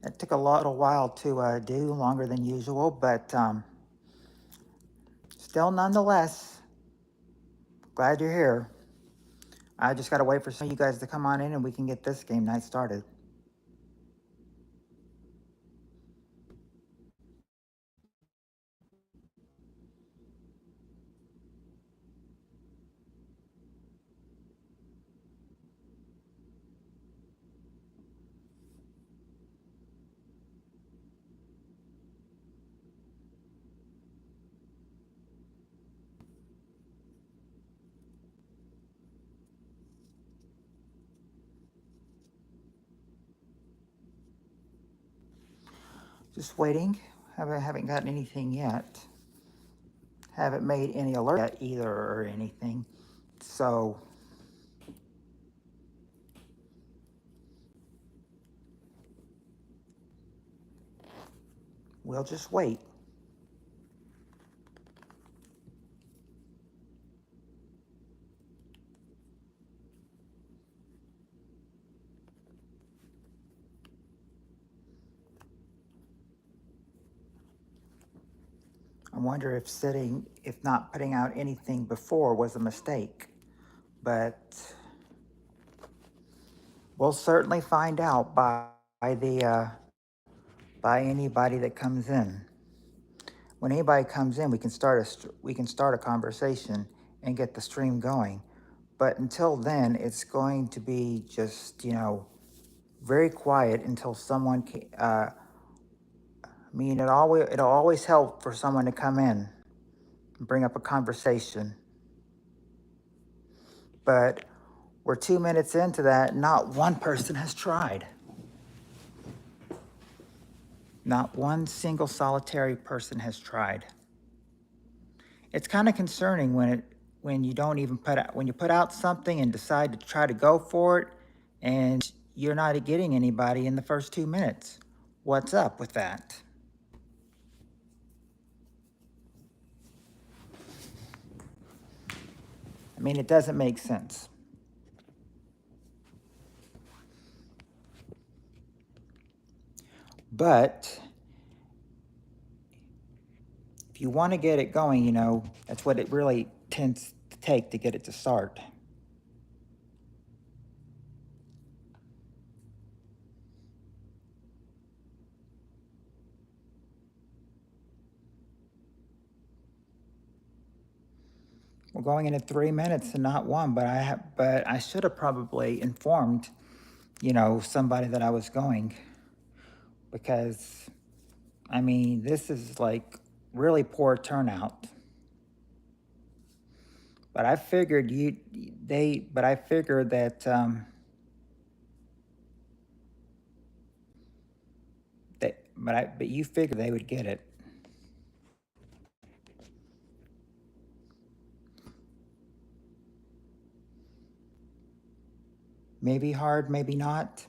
It took a little while to do, longer than usual, but still, nonetheless, glad you're here. I just got to wait for some of you guys to come on in and we can get this game night started. Just waiting. Haven't gotten anything yet. Haven't made any alert yet either or anything. So we'll just wait. I wonder if not putting out anything before was a mistake. But we'll certainly find out by anybody that comes in. When anybody comes in, we can start a conversation and get the stream going. But until then, it's going to be just very quiet until someone. I mean, it'll always help for someone to come in and bring up a conversation. But we're 2 minutes into that. Not one person has tried. Not one single solitary person has tried. It's kind of concerning when you don't even when you put out something and decide to try to go for it, and you're not getting anybody in the first 2 minutes. What's up with that? I mean, it doesn't make sense. But if you want to get it going, that's what it really tends to take to get it to start. We're going into 3 minutes and not one, but I should have probably informed, somebody that I was going, because I mean, this is like really poor turnout. But I figured I figured but you figured they would get it. Maybe hard, maybe not,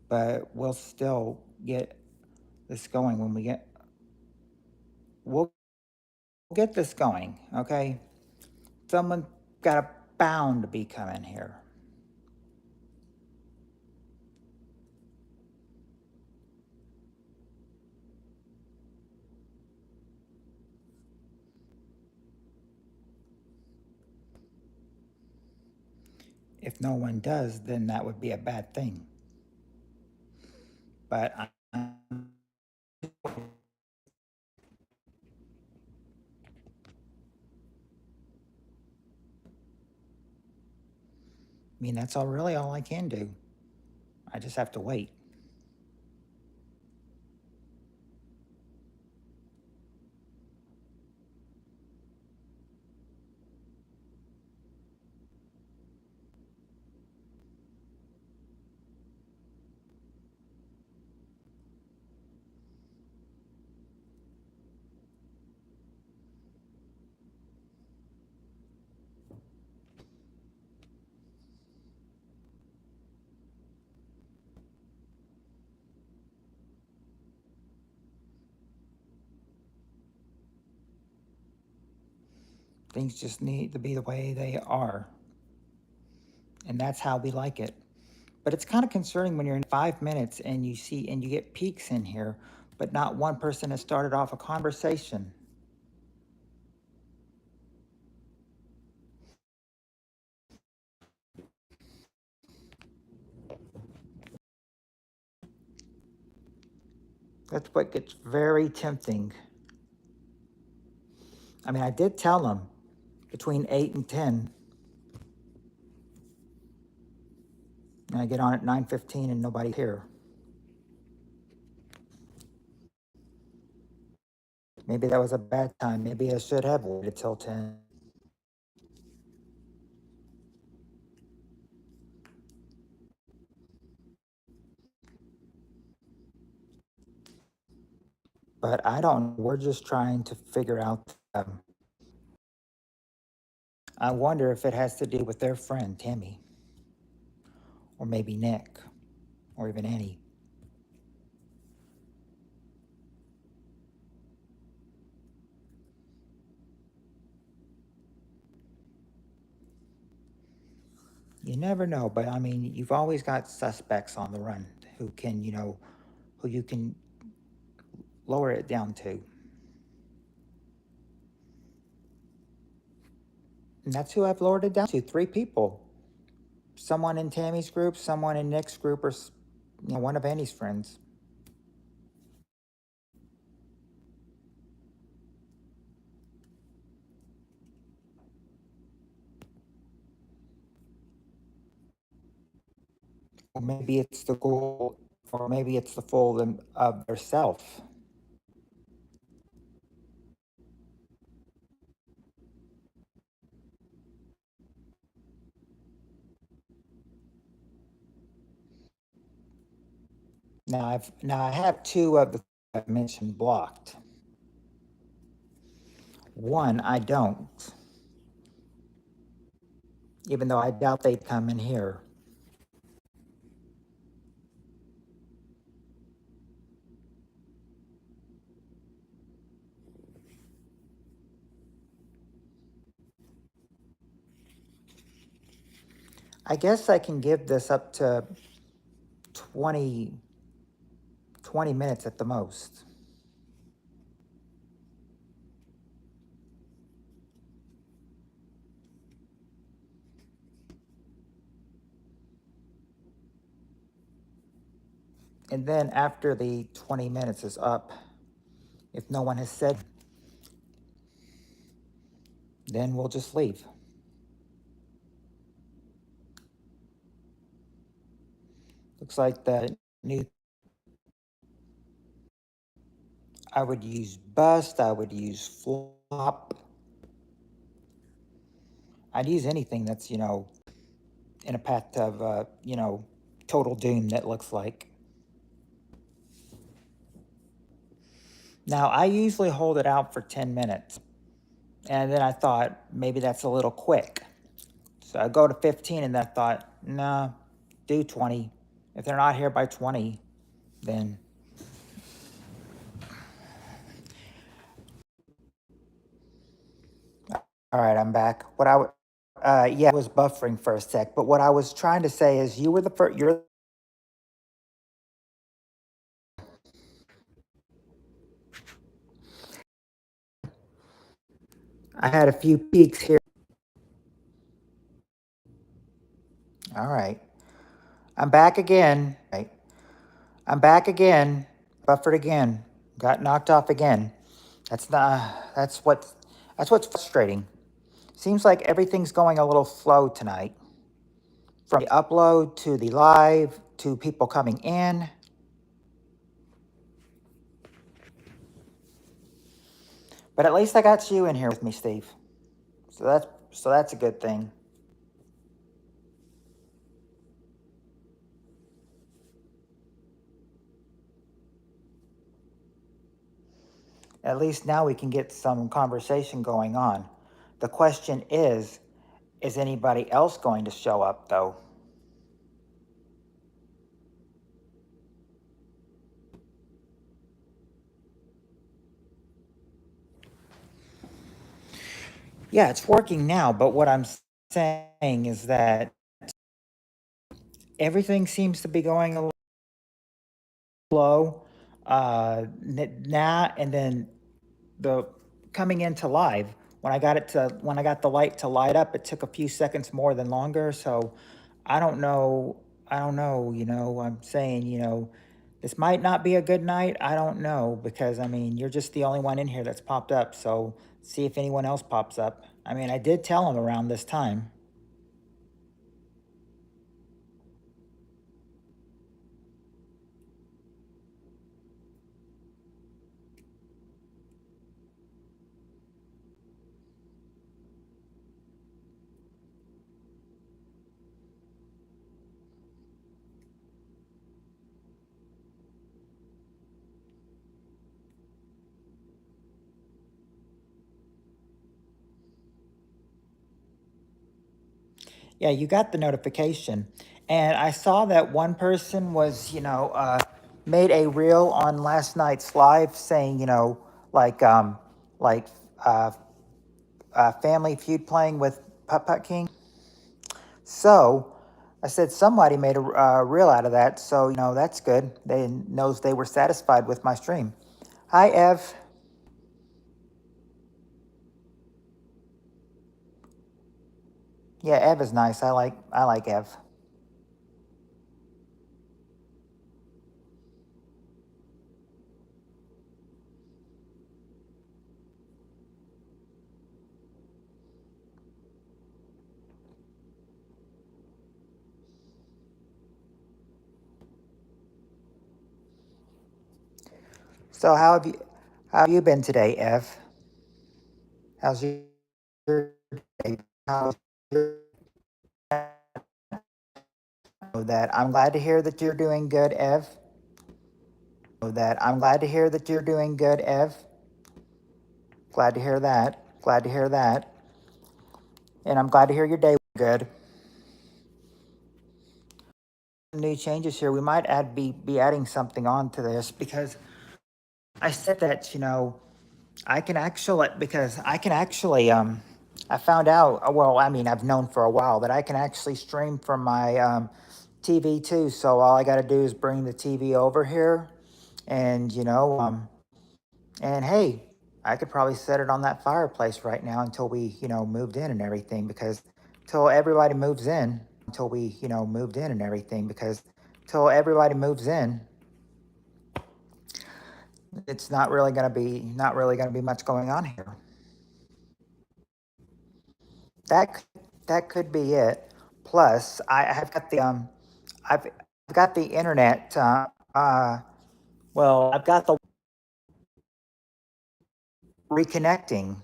but we'll still get this going we'll get this going, okay? Someone got a bound to be coming here. If no one does, then that would be a bad thing. But I mean, that's really all I can do. I just have to wait. Things just need to be the way they are. And that's how we like it. But it's kind of concerning when you're in 5 minutes and you get peaks in here, but not one person has started off a conversation. That's what gets very tempting. I mean, I did tell them between 8 and 10. And I get on at 9:15 and nobody's here. Maybe that was a bad time. Maybe I should have waited till 10. But I don't know. We're just trying to figure out. I wonder if it has to do with their friend, Tammy, or maybe Nick, or even Annie. You never know, but I mean, you've always got suspects on the run who can, who you can lower it down to. And that's who I've lowered it down to, 3 people. Someone in Tammy's group, someone in Nick's group, or one of Annie's friends. Or maybe it's the goal, or maybe it's the full of their self. Now I have 2 of the I've mentioned blocked. One I don't, even though I doubt they'd come in here. I guess I can give this up to 20 minutes at the most. And then after the 20 minutes is up, if no one has said, then we'll just leave. Looks like the new, I would use bust, I would use flop. I'd use anything that's, in a path of, total doom that looks like. Now, I usually hold it out for 10 minutes. And then I thought, maybe that's a little quick. So I go to 15, and then I thought, nah, do 20. If they're not here by 20, then. All right, I'm back. Yeah, I was buffering for a sec, but what I was trying to say is you were the first, I had a few peaks here. All right. I'm back again. Right. I'm back again. Buffered again. Got knocked off again. That's what's frustrating. Seems like everything's going a little slow tonight. From the upload to the live to people coming in. But at least I got you in here with me, Steve. So that's a good thing. At least now we can get some conversation going on. The question is anybody else going to show up, though? Yeah, it's working now, but what I'm saying is that everything seems to be going a little slow. Now and then the coming into live when I got the light to light up, it took a few seconds more than longer. So I don't know. I don't know. I'm saying, this might not be a good night. I don't know because I mean, you're just the only one in here that's popped up. So see if anyone else pops up. I mean, I did tell them around this time. Yeah, you got the notification. And I saw that one person was, made a reel on last night's live saying, like, like, uh, Family Feud playing with Putt Putt King. So I said somebody made a reel out of that. So, that's good. They knows they were satisfied with my stream. Hi, Ev. Yeah, Ev is nice. I like Ev. So how have you been today, Ev? How's your day? How's your that I'm glad to hear that you're doing good, Ev. That I'm glad to hear that you're doing good, Ev. Glad to hear that. Glad to hear that. And I'm glad to hear your day was good. New changes here. We might be adding something on to this because I said that, I can actually I found out, well, I mean, I've known for a while that I can actually stream from my TV too. So all I got to do is bring the TV over here and and hey, I could probably set it on that fireplace right now until we, moved in and everything because till everybody moves in, until we, moved in and everything because till everybody moves in, it's not really going to be much going on here. That could be it. Plus, have got I've got the internet. Well, I've got the reconnecting.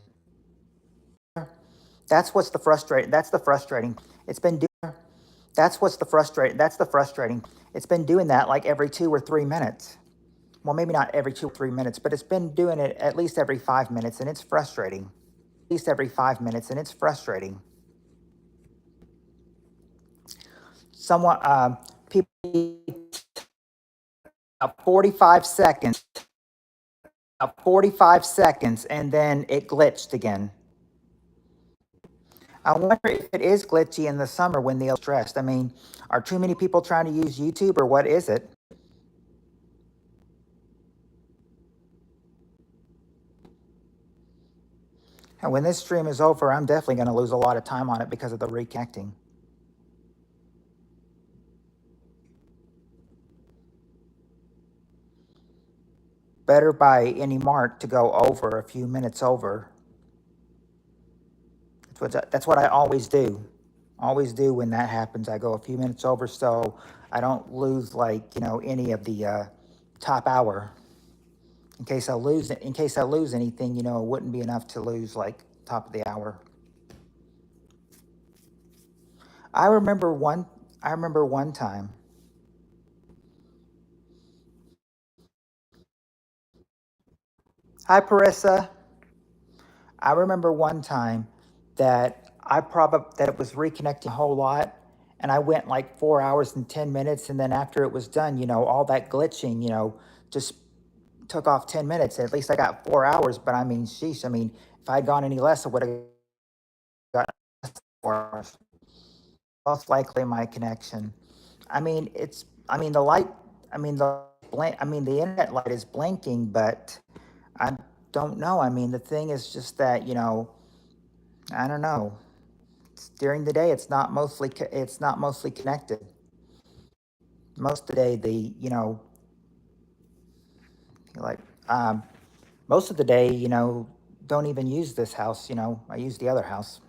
That's what's the frustrating. That's the frustrating. It's been doing. That's what's the frustrating. That's the frustrating. It's been doing that like every 2 or 3 minutes. Well, maybe not every 2 or 3 minutes, but it's been doing it at least every 5 minutes, and it's frustrating. At least every 5 minutes, and it's frustrating. Somewhat, people, 45 seconds, 45 seconds, and then it glitched again. I wonder if it is glitchy in the summer when the stressed. I mean, are too many people trying to use YouTube or what is it? And when this stream is over, I'm definitely going to lose a lot of time on it because of the reconnecting. Better by any mark to go over a few minutes over. That's what I always do. Always do when that happens. I go a few minutes over so I don't lose like, any of the top hour. In case I lose anything, it wouldn't be enough to lose like top of the hour. I remember one I remember one time. Hi Parissa. I remember one time that it was reconnecting a whole lot and I went like 4 hours and 10 minutes and then after it was done, all that glitching, just took off 10 minutes. At least I got 4 hours, but I mean, sheesh, I mean, if I'd gone any less, I would have got 4 hours. Most likely my connection. I mean, I mean, the light, I mean, the internet light is blinking, but I don't know. I mean, the thing is just that, I don't know. During the day, it's not mostly connected. Most of the day, like, um, most of the day, don't even use this house. I use the other house.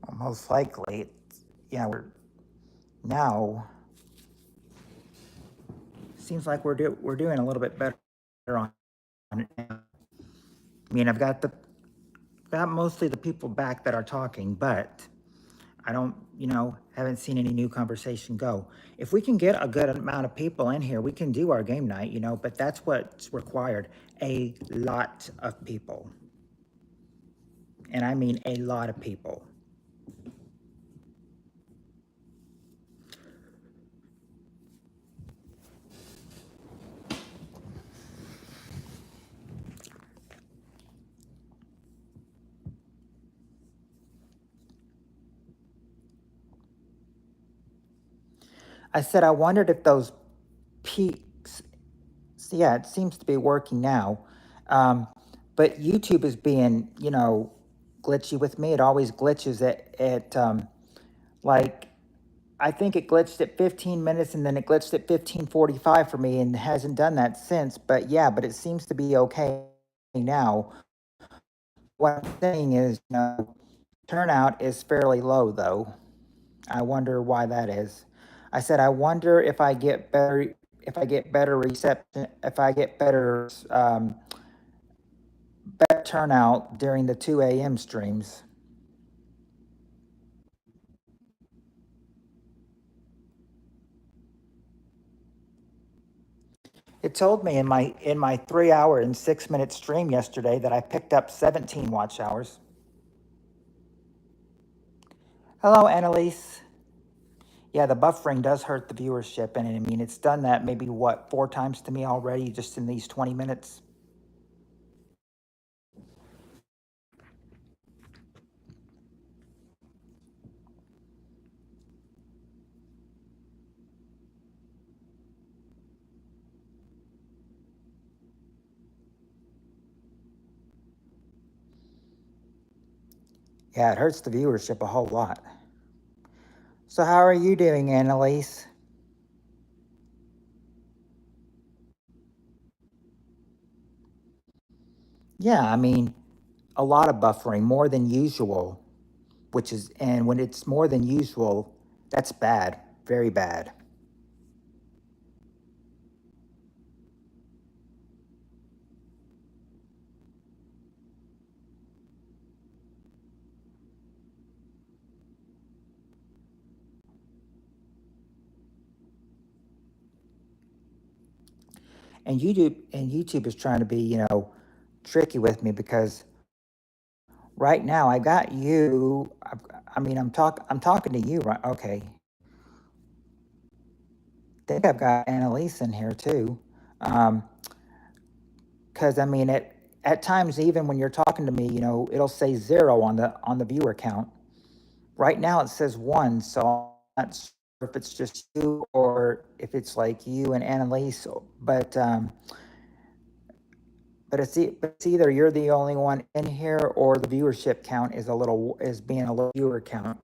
Well, most likely, we're now seems like we're doing a little bit better on it now. I mean, I've got mostly the people back that are talking, but I don't, haven't seen any new conversation go. If we can get a good amount of people in here, we can do our game night, but that's what's required. A lot of people. And I mean a lot of people. I said I wondered if those peaks, yeah, it seems to be working now. Um, but YouTube is being, glitchy with me. It always glitches at like, I think it glitched at 15 minutes and then it glitched at 15:45 for me and hasn't done that since. But yeah, but it seems to be okay now. What I'm saying is, turnout is fairly low though. I wonder why that is. I said I wonder if I get better reception, if I get better turnout during the 2 a.m. streams. It told me in my 3 hour and 6 minute stream yesterday that I picked up 17 watch hours. Hello, Annalise. Yeah, the buffering does hurt the viewership, and I mean it's done that maybe what 4 times to me already just in these 20 minutes. Yeah, it hurts the viewership a whole lot. So how are you doing, Annalise? Yeah, I mean a lot of buffering, more than usual, and when it's more than usual, that's bad, very bad. And YouTube is trying to be, tricky with me because right now I got you. I mean, I'm talking to you, right? Okay. I think I've got Annalise in here too. Um, because I mean, at times even when you're talking to me, it'll say 0 on the viewer count. Right now it says 1, so I'm not sure if it's just you or if it's like you and Annalise, but it's either you're the only one in here or the viewership count is being a low viewer count.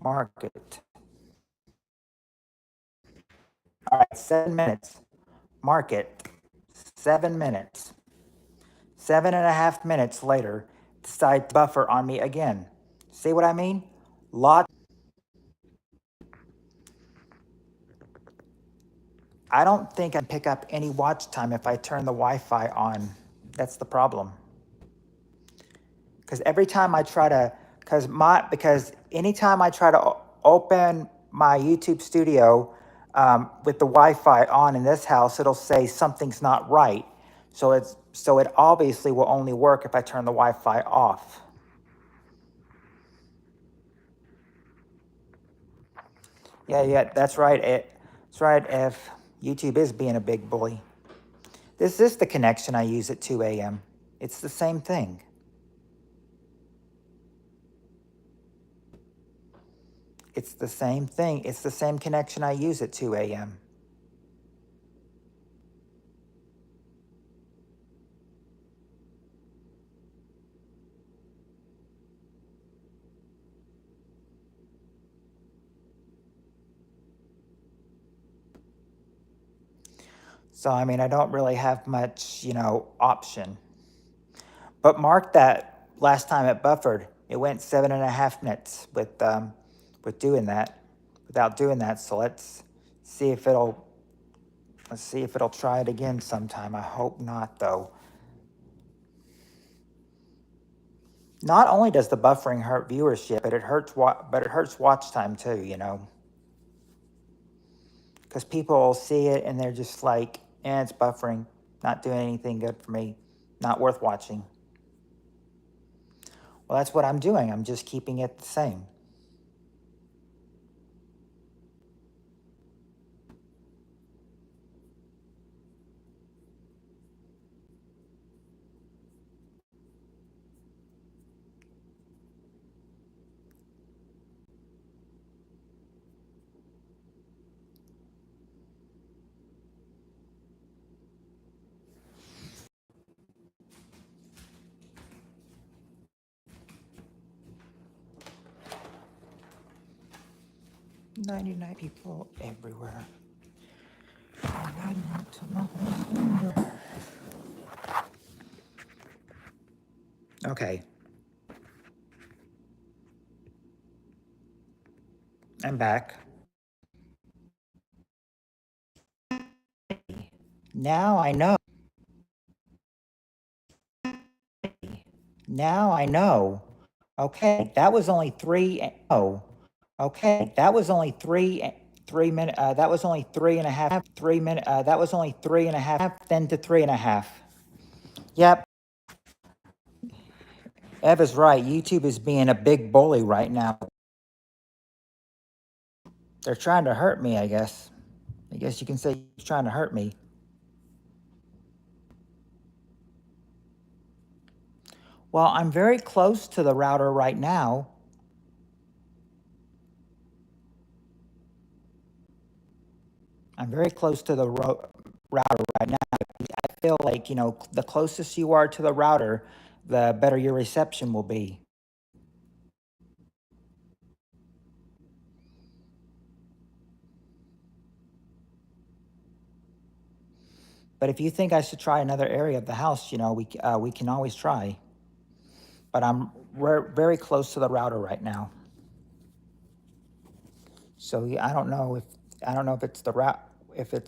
Mark it. All right, 7 minutes. Mark it. 7 minutes. 7.5 minutes later, decide to buffer on me again. See what I mean? Lot. I don't think I can pick up any watch time if I turn the Wi-Fi on. That's the problem. Because every time I try to, because anytime I try to open my YouTube studio with the Wi-Fi on in this house, it'll say something's not right. So it obviously will only work if I turn the Wi-Fi off. Yeah, that's right. That's right. If YouTube is being a big bully. This is the connection I use at 2 a.m. It's the same thing. It's the same thing. It's the same connection I use at 2 a.m. So, I mean, I don't really have much, option. But mark that last time it buffered, it went 7.5 minutes with doing that, without doing that. So see if it'll, let's see if it'll try it again sometime. I hope not, though. Not only does the buffering hurt viewership, but it hurts watch time too, because people will see it and they're just like, it's buffering, not doing anything good for me, not worth watching. Well, that's what I'm doing. I'm just keeping it the same. "99 people everywhere." Okay. I'm back. Now I know. Now I know. Okay, that was only three. Oh, okay, that was only 3 minutes. That was only 3.5. 3 minute. That was only 3.5. Then to 3.5. Yep. Ev is right. YouTube is being a big bully right now. They're trying to hurt me, I guess. I guess you can say he's trying to hurt me. Well, I'm very close to the router right now. I'm very close to the router right now. I feel like, the closest you are to the router, the better your reception will be. But if you think I should try another area of the house, we can always try. But we're very close to the router right now. So I don't know if it's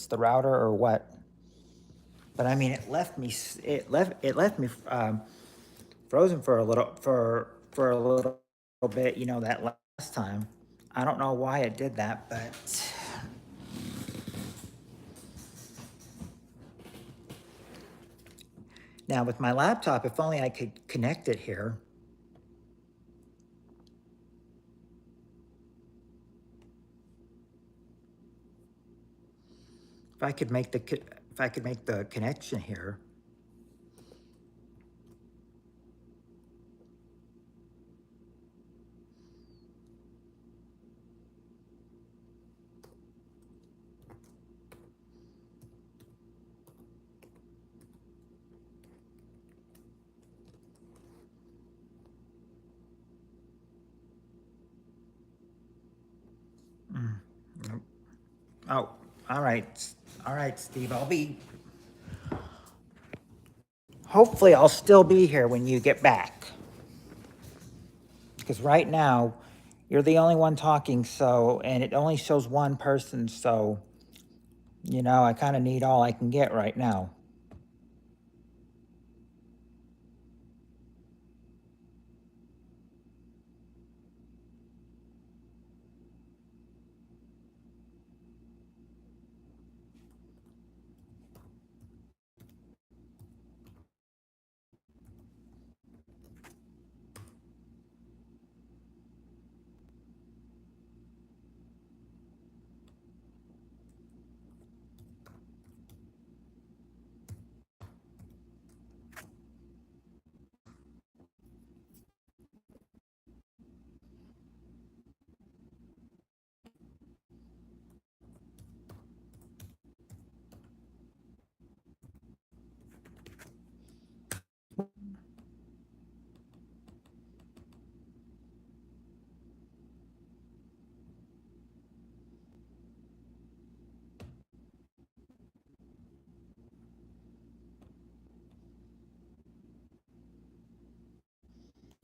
the router or what. But I mean, it left me frozen for a little bit, that last time. I don't know why it did that, but now with my laptop, if only I could connect it here. If I could make the connection here. Oh, all right. All right, Steve. Hopefully, I'll still be here when you get back. Because right now, you're the only one talking, so, and it only shows one person, so, I kind of need all I can get right now.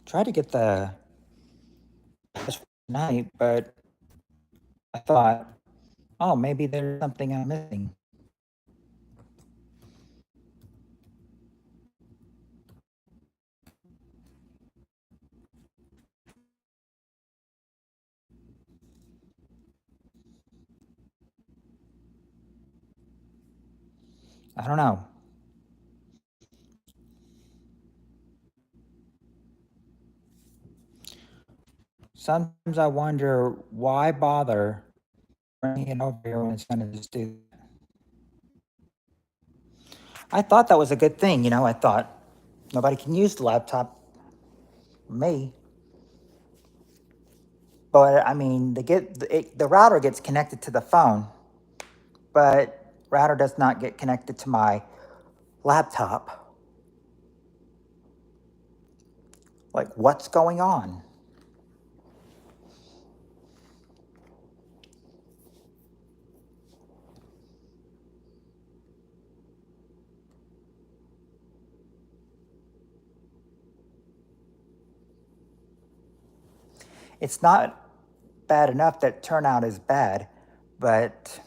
Try to get the night, but I thought, oh, maybe there's something I'm missing. I don't know. Sometimes I wonder why bother bringing it over here when it's going to just do. I thought that was a good thing. I thought nobody can use the laptop. Me. But I mean, the router gets connected to the phone, but router does not get connected to my laptop. Like, what's going on? It's not bad enough that turnout is bad, but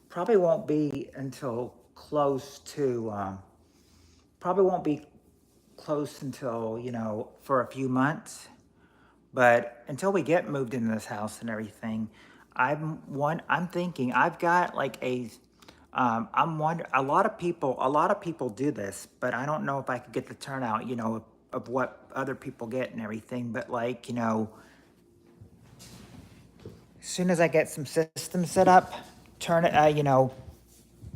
probably won't be until close to, probably won't be close until, for a few months. But until we get moved into this house and everything, I'm thinking I've got like I'm wondering, a lot of people do this, but I don't know if I could get the turnout, of what other people get and everything. But like, as soon as I get some systems set up, turn it,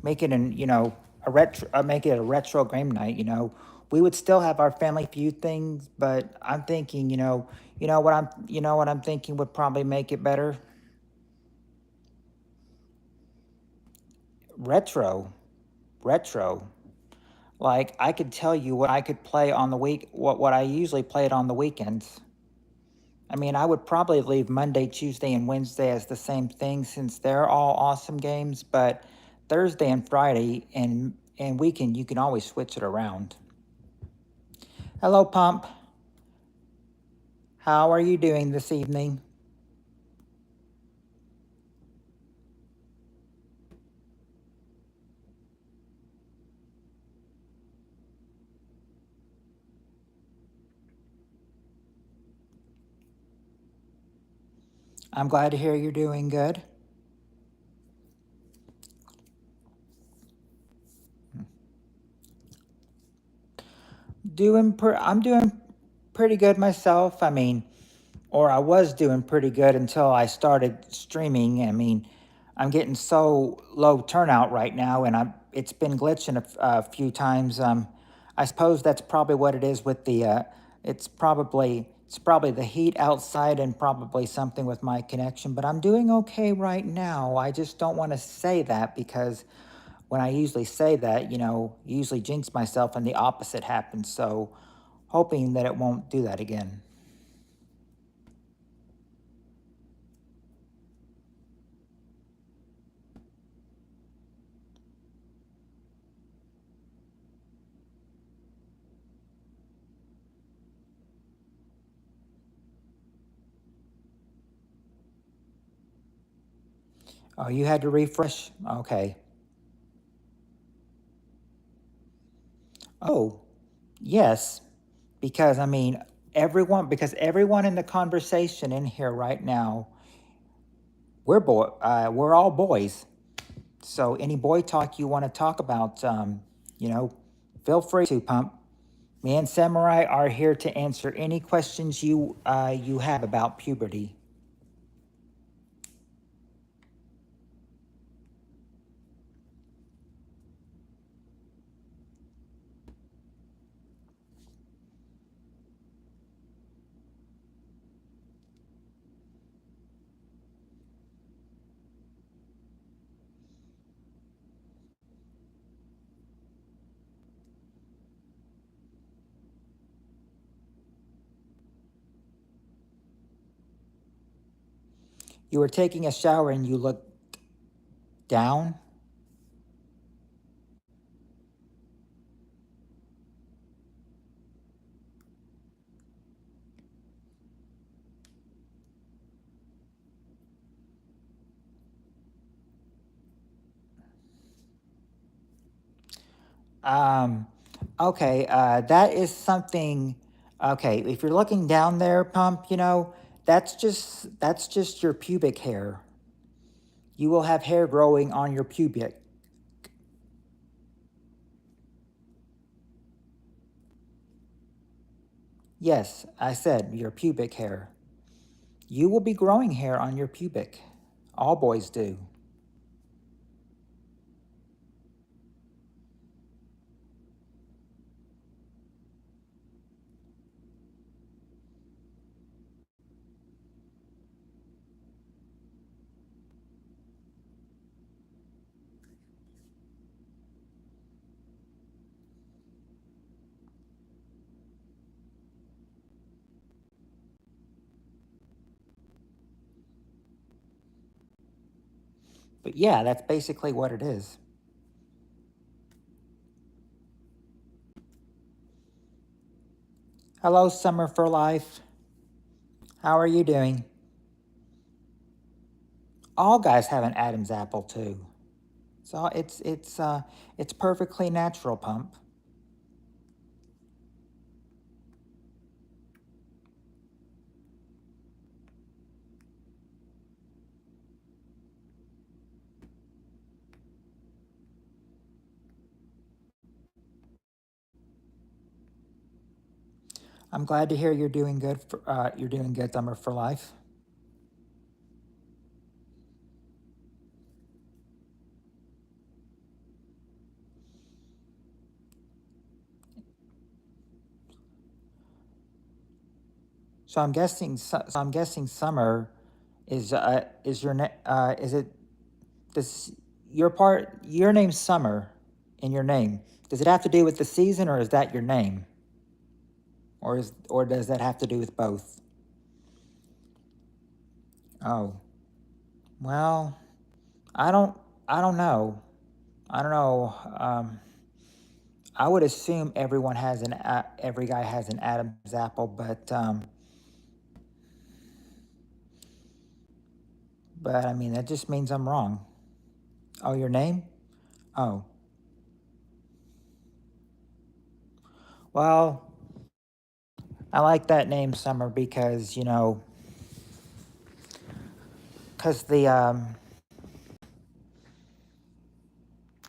make it make it a retro game night. We would still have our Family Feud things, but I'm thinking, what I'm thinking would probably make it better. Retro, retro. Like I could tell you what I could play on the week, what I usually play it on the weekends. I mean, I would probably leave Monday, Tuesday, and Wednesday as the same thing since they're all awesome games. But Thursday and Friday and weekend, you can always switch it around. Hello, Pump. How are you doing this evening? I'm glad to hear you're doing good. I'm doing pretty good myself. I mean, or I was doing pretty good until I started streaming. I mean, I'm getting so low turnout right now, and it's been glitching a few times. I suppose that's probably what it is with the It's probably the heat outside and probably something with my connection, but I'm doing okay right now. I just don't want to say that because when I usually say that, usually jinx myself and the opposite happens. So hoping that it won't do that again. Oh, you had to refresh? Okay. Oh, yes. Because I mean, everyone in the conversation in here right now, we're all boys. So any boy talk you want to talk about, you know, feel free to, Pump. Me and Samurai are here to answer any questions you have about puberty. You were taking a shower and you looked down. Um, okay, that is something. Okay, if you're looking down there, Pump, that's just your pubic hair. You will have hair growing on your pubic. Yes, I said your pubic hair. You will be growing hair on your pubic. All boys do. But yeah, that's basically what it is. Hello, Summer for Life. How are you doing? All guys have an Adam's apple too. So it's perfectly natural, Pump. I'm glad to hear you're doing good. You're doing good, Summer for Life. So I'm guessing Summer is is it does your name's Summer in your name? Does it have to do with the season, or is that your name, or does that have to do with both? Oh, well, I don't I don't know. I don't know. I would assume every guy has an Adam's apple, but I mean that just means I'm wrong. Oh, your name? Oh, well, I like that name, Summer, because because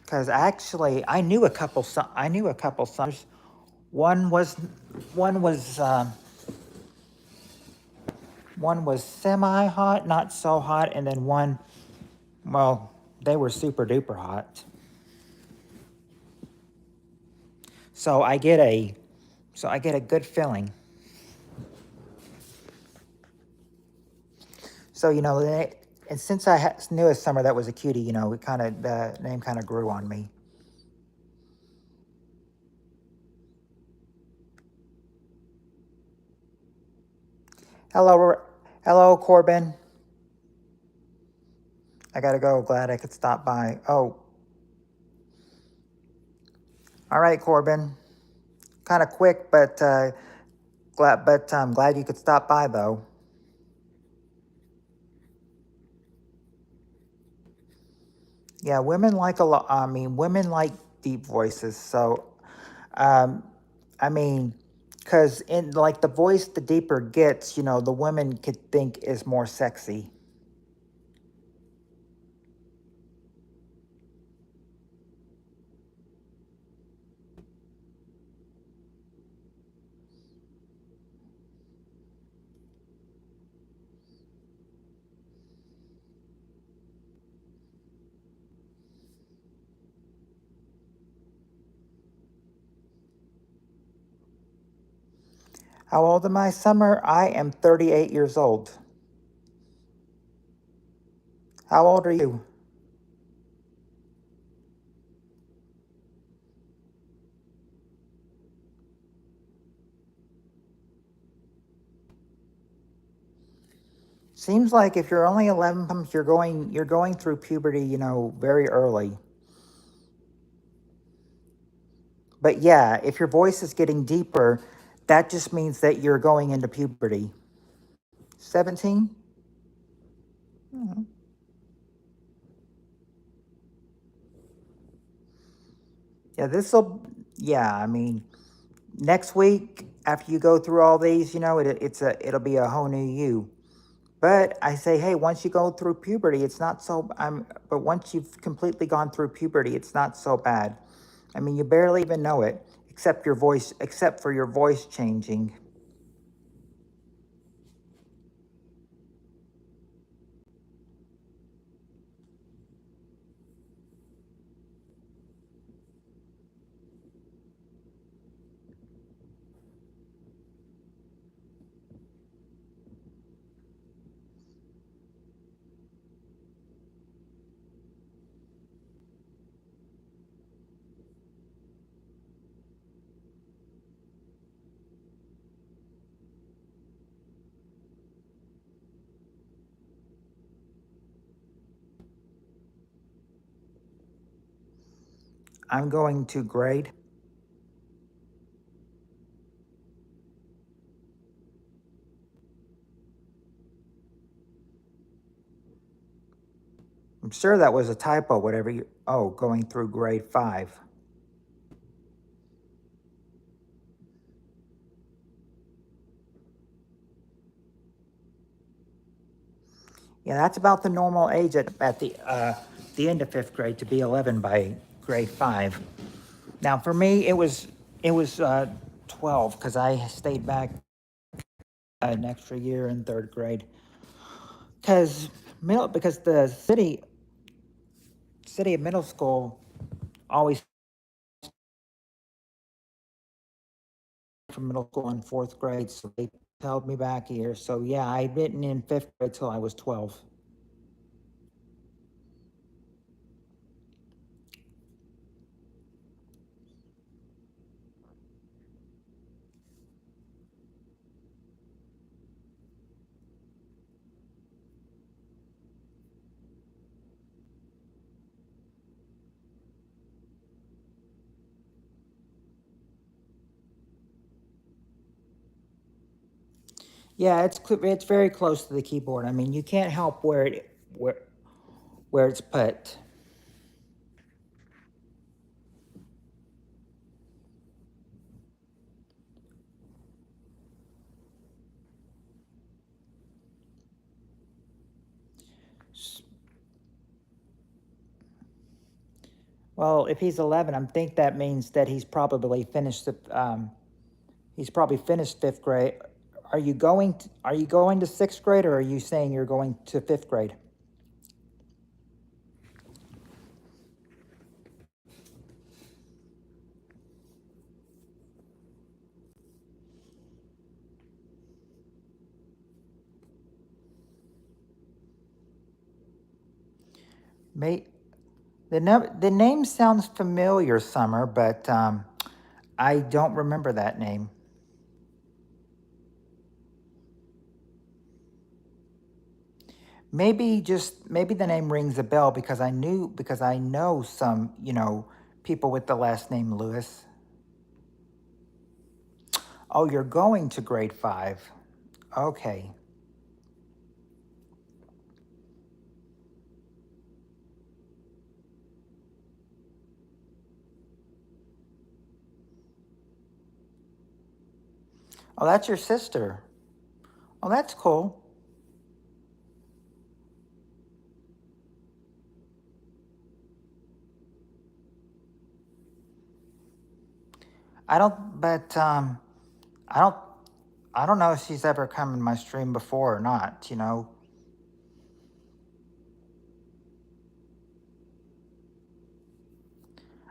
because actually I knew a couple summers. One was one was one was semi hot, not so hot, and then one, well, they were super duper hot. So I get a so I get a good feeling. So, and since I knew a summer that was a cutie, it kind of, the name kind of grew on me. Hello, hello, Corbin. I gotta go. Glad I could stop by. Oh, all right, Corbin. Kind of quick, but I'm glad you could stop by though. Yeah, women like a lot. I mean, women like deep voices. So, um, I mean, because in like the voice, the deeper it gets, the women could think is more sexy. How old am I, Summer? I am 38 years old. How old are you? Seems like if you're only 11, you're going through puberty, very early. But yeah, if your voice is getting deeper, that just means that you're going into puberty. 17? Yeah, yeah, I mean, next week after you go through all these, it'll be a whole new you. But I say, hey, once you go through puberty, it's not so. But once you've completely gone through puberty, it's not so bad. I mean, you barely even know it, except for your voice changing. I'm going to grade. I'm sure that was a typo. Whatever you. Oh, going through grade 5. Yeah, that's about the normal age at the end of 5th grade to be 11 by grade 5. Now, for me, it was 12 because I stayed back an extra year in 3rd grade because the city of middle school always from middle school in 4th grade, so they held me back a year. So yeah, I didn't in 5th grade till I was 12. Yeah, it's very close to the keyboard. I mean, you can't help where it's put. Well, if he's 11, I think that means that he's probably finished 5th grade. Are you going to 6th grade, or are you saying you're going to 5th grade? May, the name sounds familiar, Summer, but I don't remember that name. Maybe the name rings a bell because I know some people with the last name Lewis. Oh, you're going to grade 5. Okay. Oh, that's your sister. Oh, that's cool. I don't, but I don't, I don't know if she's ever come in my stream before or not.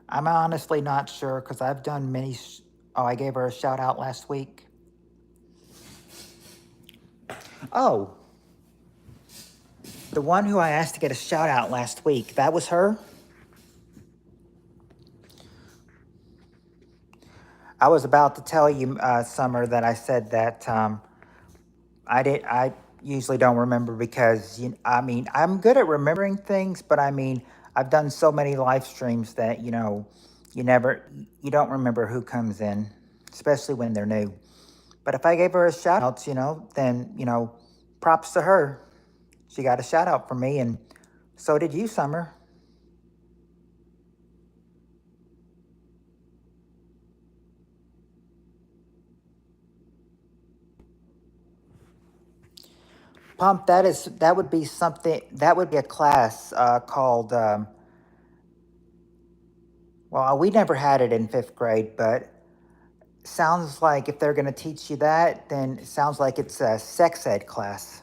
I'm honestly not sure because I've done many. Oh, I gave her a shout out last week. Oh, the one who I asked to get a shout out last week. That was her. I was about to tell you, Summer, that I said that I did. I usually don't remember because I mean, I'm good at remembering things, but I mean, I've done so many live streams that you never, you don't remember who comes in, especially when they're new. But if I gave her a shout out, then props to her. She got a shout out from me, and so did you, Summer. Pump. That would be something. That would be a class called. Well, we never had it in 5th grade, but sounds like if they're going to teach you that, then it sounds like it's a sex ed class.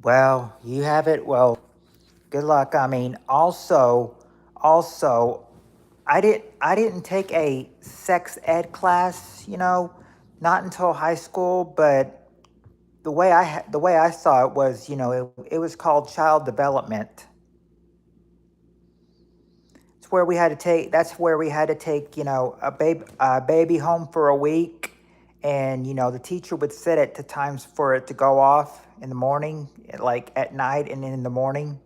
Well, you have it. Well, good luck. I mean, also, I didn't take a sex ed class, not until high school. But the way I saw it was, it was called child development. It's where we had to take. That's where we had to take, a baby home for a week, and the teacher would set it to times for it to go off in the morning, like at night and in the morning.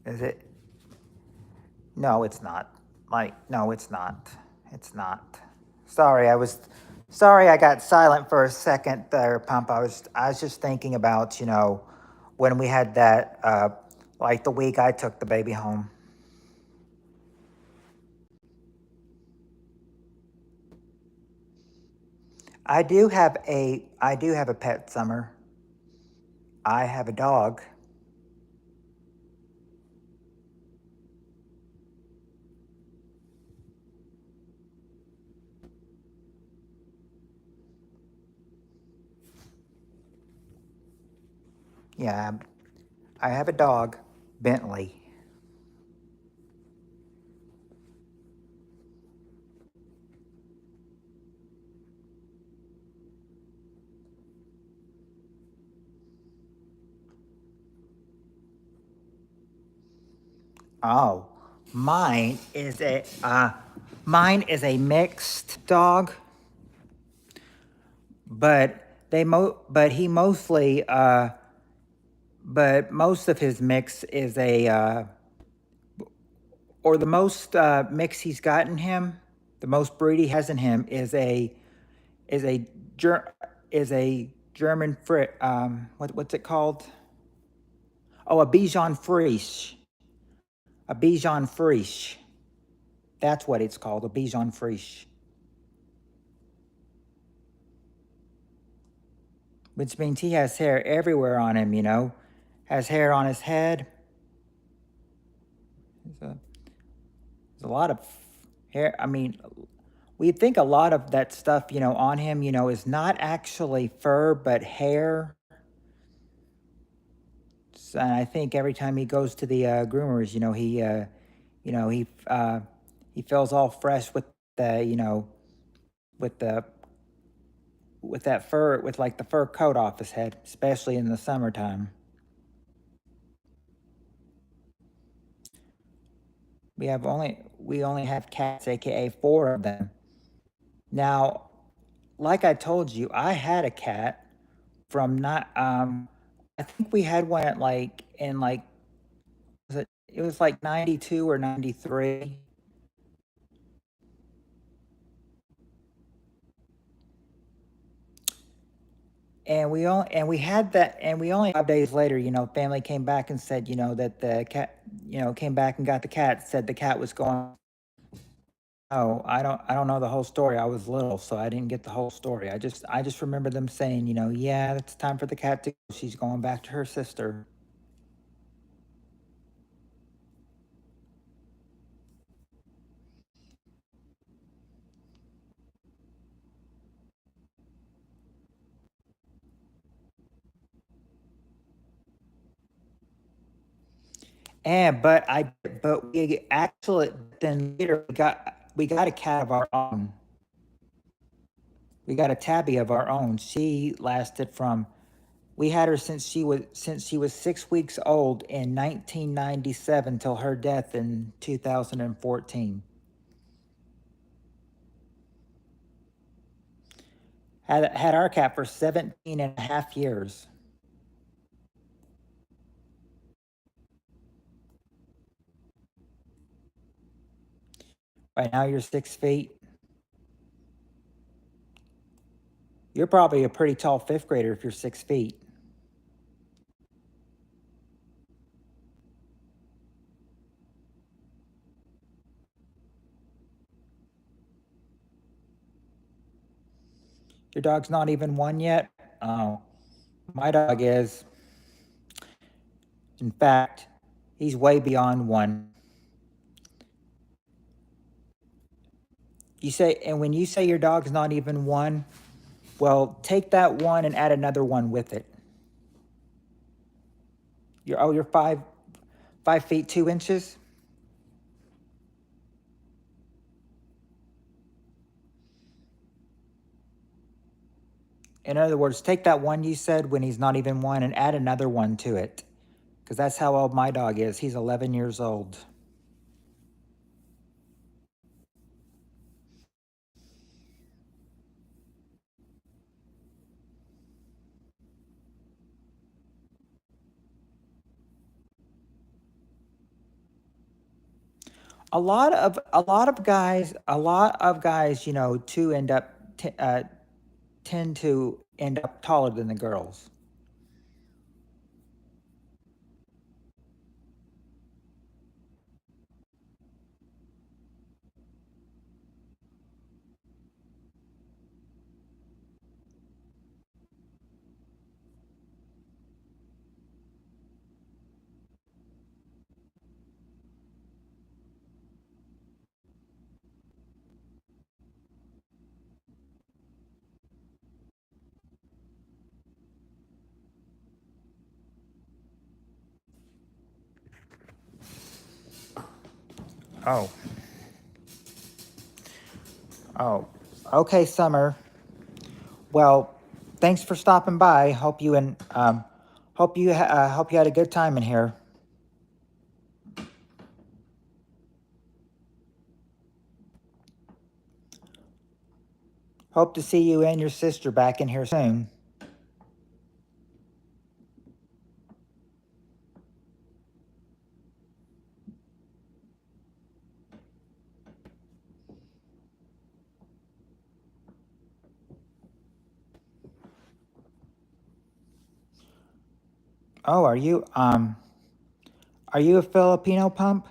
Is it? No, it's not. Like, no, it's not. It's not. Sorry, sorry I got silent for a second there, Pump. I was just thinking about, when we had that like the week I took the baby home. I do have a pet, Summer. I have a dog. Yeah, I have a dog, Bentley. Oh, mine is a uh, mine is a mixed dog, but he mostly but most of his mix is a or the most mix he's got in him, the most breed he has in him is a ger is a German what's it called? Oh, a Bichon Frise. A Bichon Frise. That's what it's called, a Bichon Frise. Which means he has hair everywhere on him, you know. Has hair on his head. There's a, there's a lot of hair. I mean, we think a lot of that stuff, you know, on him, you know, is not actually fur, but hair. And I think every time he goes to the groomers, you know, he feels all fresh with the, you know, with the with that fur, with like the fur coat off his head, especially in the summertime. We only have cats, aka four of them. Now, like I told you, I had a cat from not I think we had one at like in like it was like 92 or 93. And we had that, and we only 5 days later, you know, family came back and said, you know, that the cat, you know, came back and got the cat, said the cat was going. Oh, I don't know the whole story. I was little, so I didn't get the whole story. I just remember them saying, you know, yeah, it's time for the cat to go. She's going back to her sister. And but we actually then later we got a cat of our own. We got a tabby of our own. She lasted from we had her since she was 6 weeks old in 1997 till her death in 2014. Had our cat for 17 and a half years. Right now you're 6 feet. You're probably a pretty tall fifth grader if you're 6 feet. Your dog's not even one yet? Oh, my dog is. In fact, he's way beyond one. You say, and when you say your dog's not even one, well, take that one and add another one with it. You're 5 feet 2 inches. In other words, take that one you said when he's not even one and add another one to it. Because that's how old my dog is. He's 11 years old. A lot of guys, you know, to end up tend to end up taller than the girls. Oh, oh, okay, Summer. Well, thanks for stopping by. Hope you had a good time in here. Hope to see you and your sister back in here soon. Oh, are you a Filipino pump?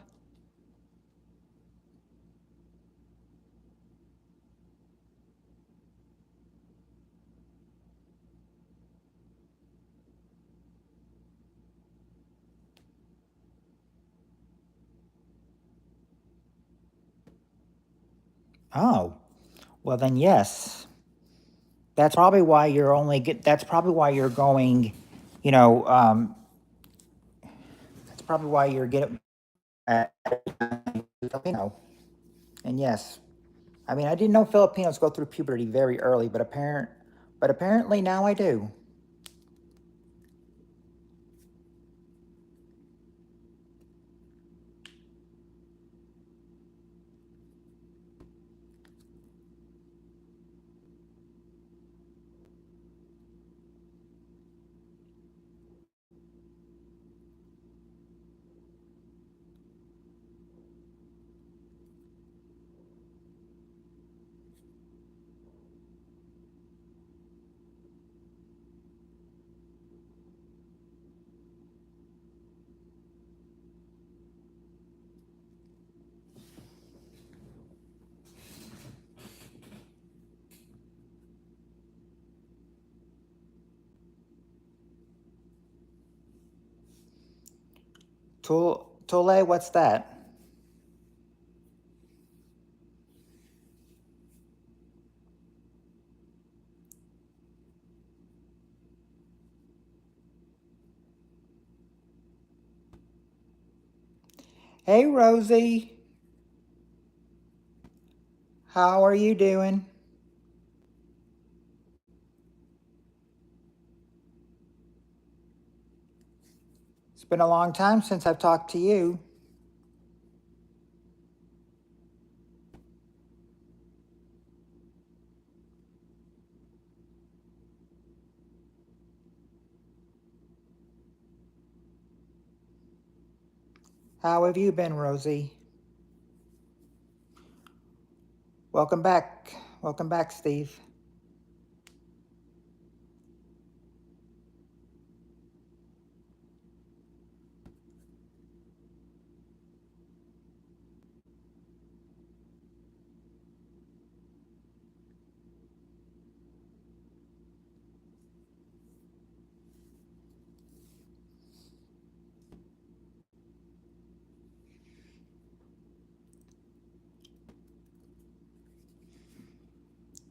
Oh, well then yes. That's probably why you're only get. That's probably why you're going. You know, that's probably why you're getting Filipino. And yes, I mean I didn't know Filipinos go through puberty very early, but apparently now I do. Tole, what's that? Hey Rosie, how are you doing? It's been a long time since I've talked to you. How have you been, Rosie? Welcome back. Welcome back, Steve.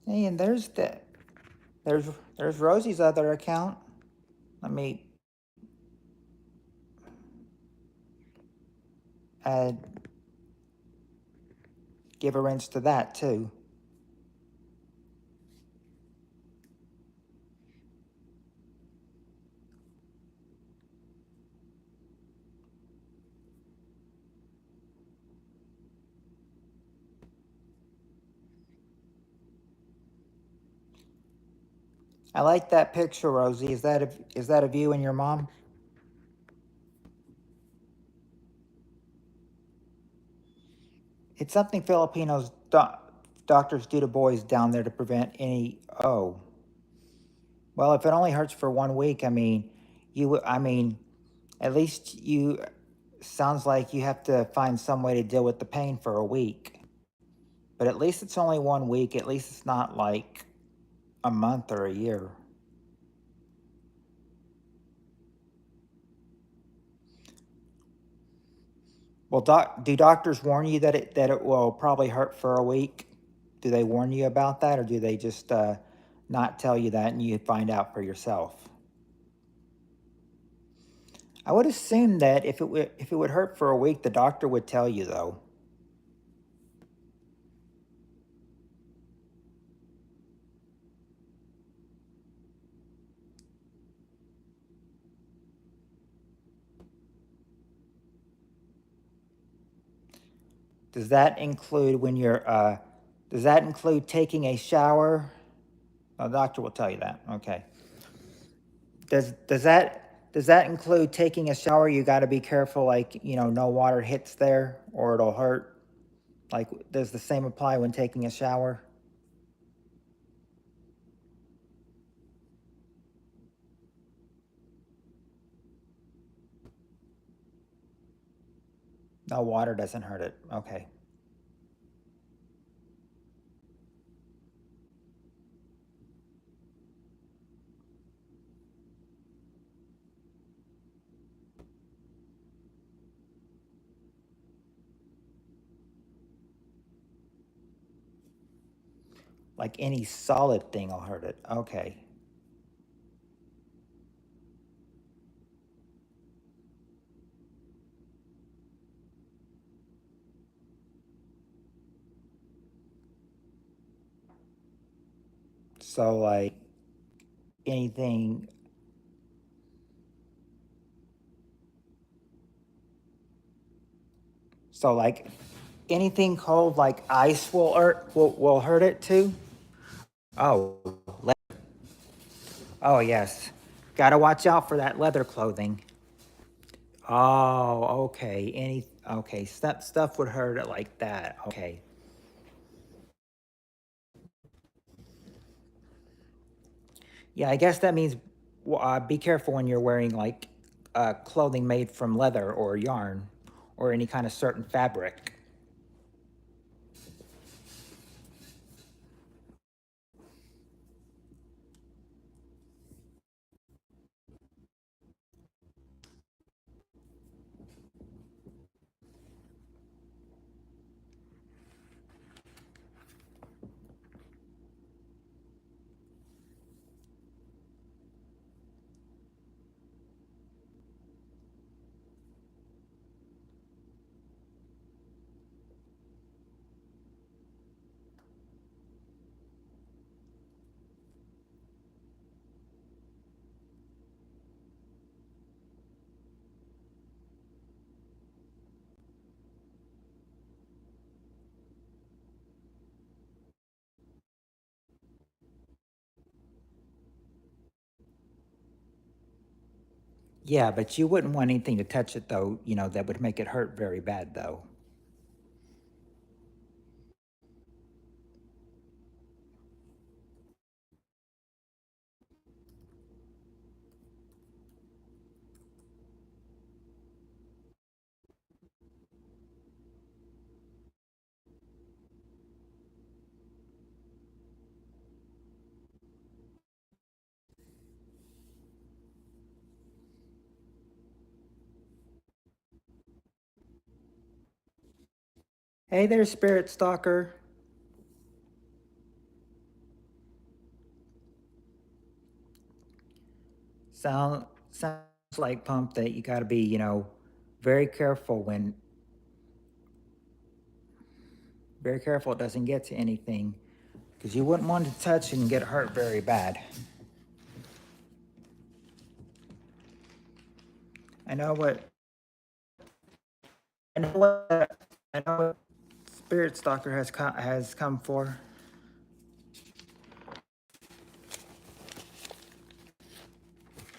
Hey, and there's there's Rosie's other account. Let me add give a rinse to that too. I like that picture, Rosie. Is that of you and your mom? It's something doctors do to boys down there to prevent any. Oh, well, if it only hurts for 1 week, I mean, I mean, at least you. Sounds like you have to find some way to deal with the pain for a week. But at least it's only 1 week. At least it's not like a month or a year. Well, do doctors warn you that it will probably hurt for a week? Do they warn you about that, or do they just not tell you that and you find out for yourself? I would assume that if it would hurt for a week, the doctor would tell you though. Does that include when you're? Does that include taking a shower? The doctor will tell you that. Okay. Does that include taking a shower? You got to be careful, like no water hits there, or it'll hurt. Like, does the same apply when taking a shower? No, water doesn't hurt it. Okay. Like any solid thing will hurt it. Okay. So like anything. So like anything cold, like ice will hurt it too. Oh, oh yes. Got to watch out for that leather clothing. Oh, okay. Okay, stuff would hurt it like that. Okay. Yeah, I guess that means be careful when you're wearing like clothing made from leather or yarn or any kind of certain fabric. Yeah, but you wouldn't want anything to touch it though, that would make it hurt very bad though. Hey there, Spirit Stalker. Sounds like Pump that you got to be, very careful very careful it doesn't get to anything because you wouldn't want to touch and get hurt very bad. I know what I know what Spirit Stalker has come for.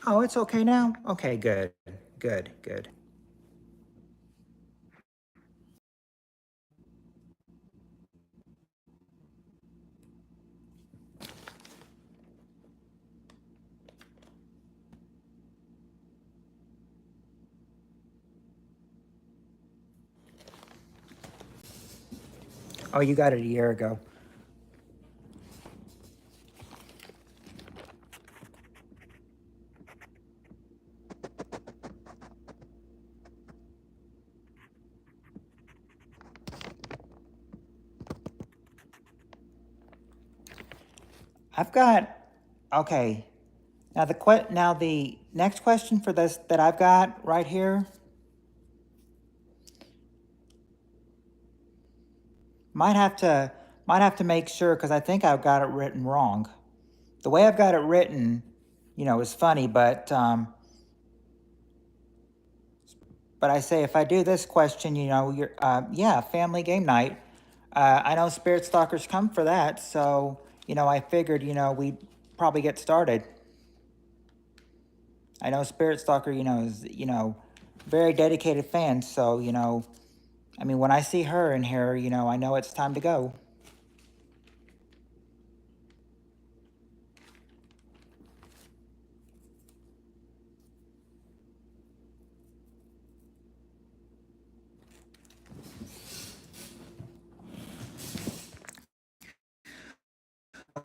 Oh, it's okay now. Okay, good, good, good. Oh, you got it a year ago. I've got okay. Now the next question for this that I've got right here might have to make sure because I think I've got it written wrong. The way I've got it written, is funny, but I say if I do this question, you're yeah, family game night. I know Spirit Stalkers come for that, so I figured we'd probably get started. I know Spirit Stalker, is very dedicated fan, so I mean when I see her in here, I know it's time to go.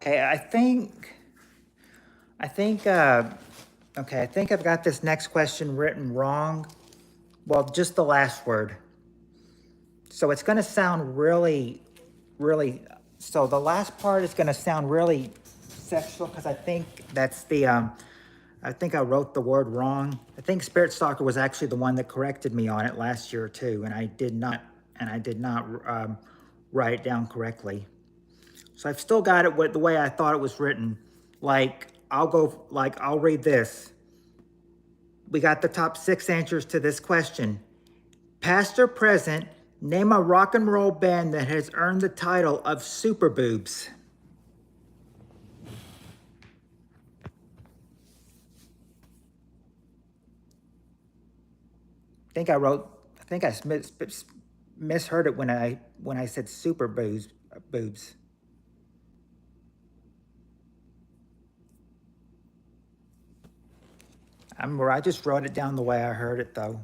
Okay, I think, okay, I think I've got this next question written wrong. Well, just the last word. So it's going to sound really, so the last part is going to sound really sexual because I think that's I think I wrote the word wrong. I think Spirit Stalker was actually the one that corrected me on it last year too, and I did not write it down correctly. So I've still got it the way I thought it was written. I'll read this. We got the top 6 answers to this question. Past or present, name a rock and roll band that has earned the title of Super Boobs. I think I misheard it when I said Super Boobs. I just wrote it down the way I heard it though.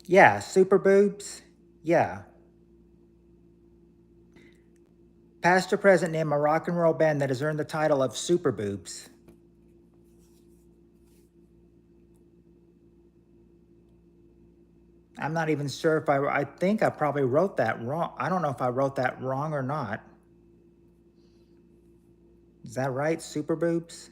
Yeah, Super Boobs. Yeah. Past or present, name a rock and roll band that has earned the title of Super Boobs. I'm not even sure if I think I probably wrote that wrong. I don't know if I wrote that wrong or not. Is that right? Super Boobs?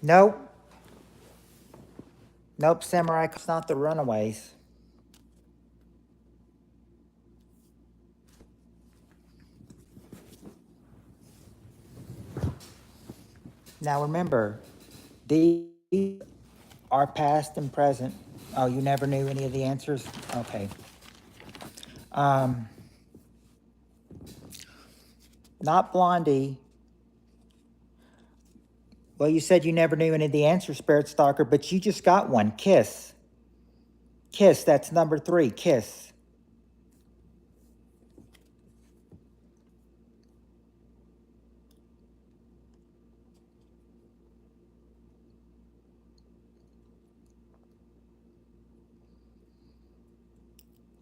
Nope. Nope, Samurai. It's not the Runaways. Now remember, these are past and present. Oh, you never knew any of the answers? Okay. Um, Not Blondie. Well, you said you never knew any of the answers, Spirit Stalker, but you just got one. Kiss. Kiss, that's number 3. Kiss.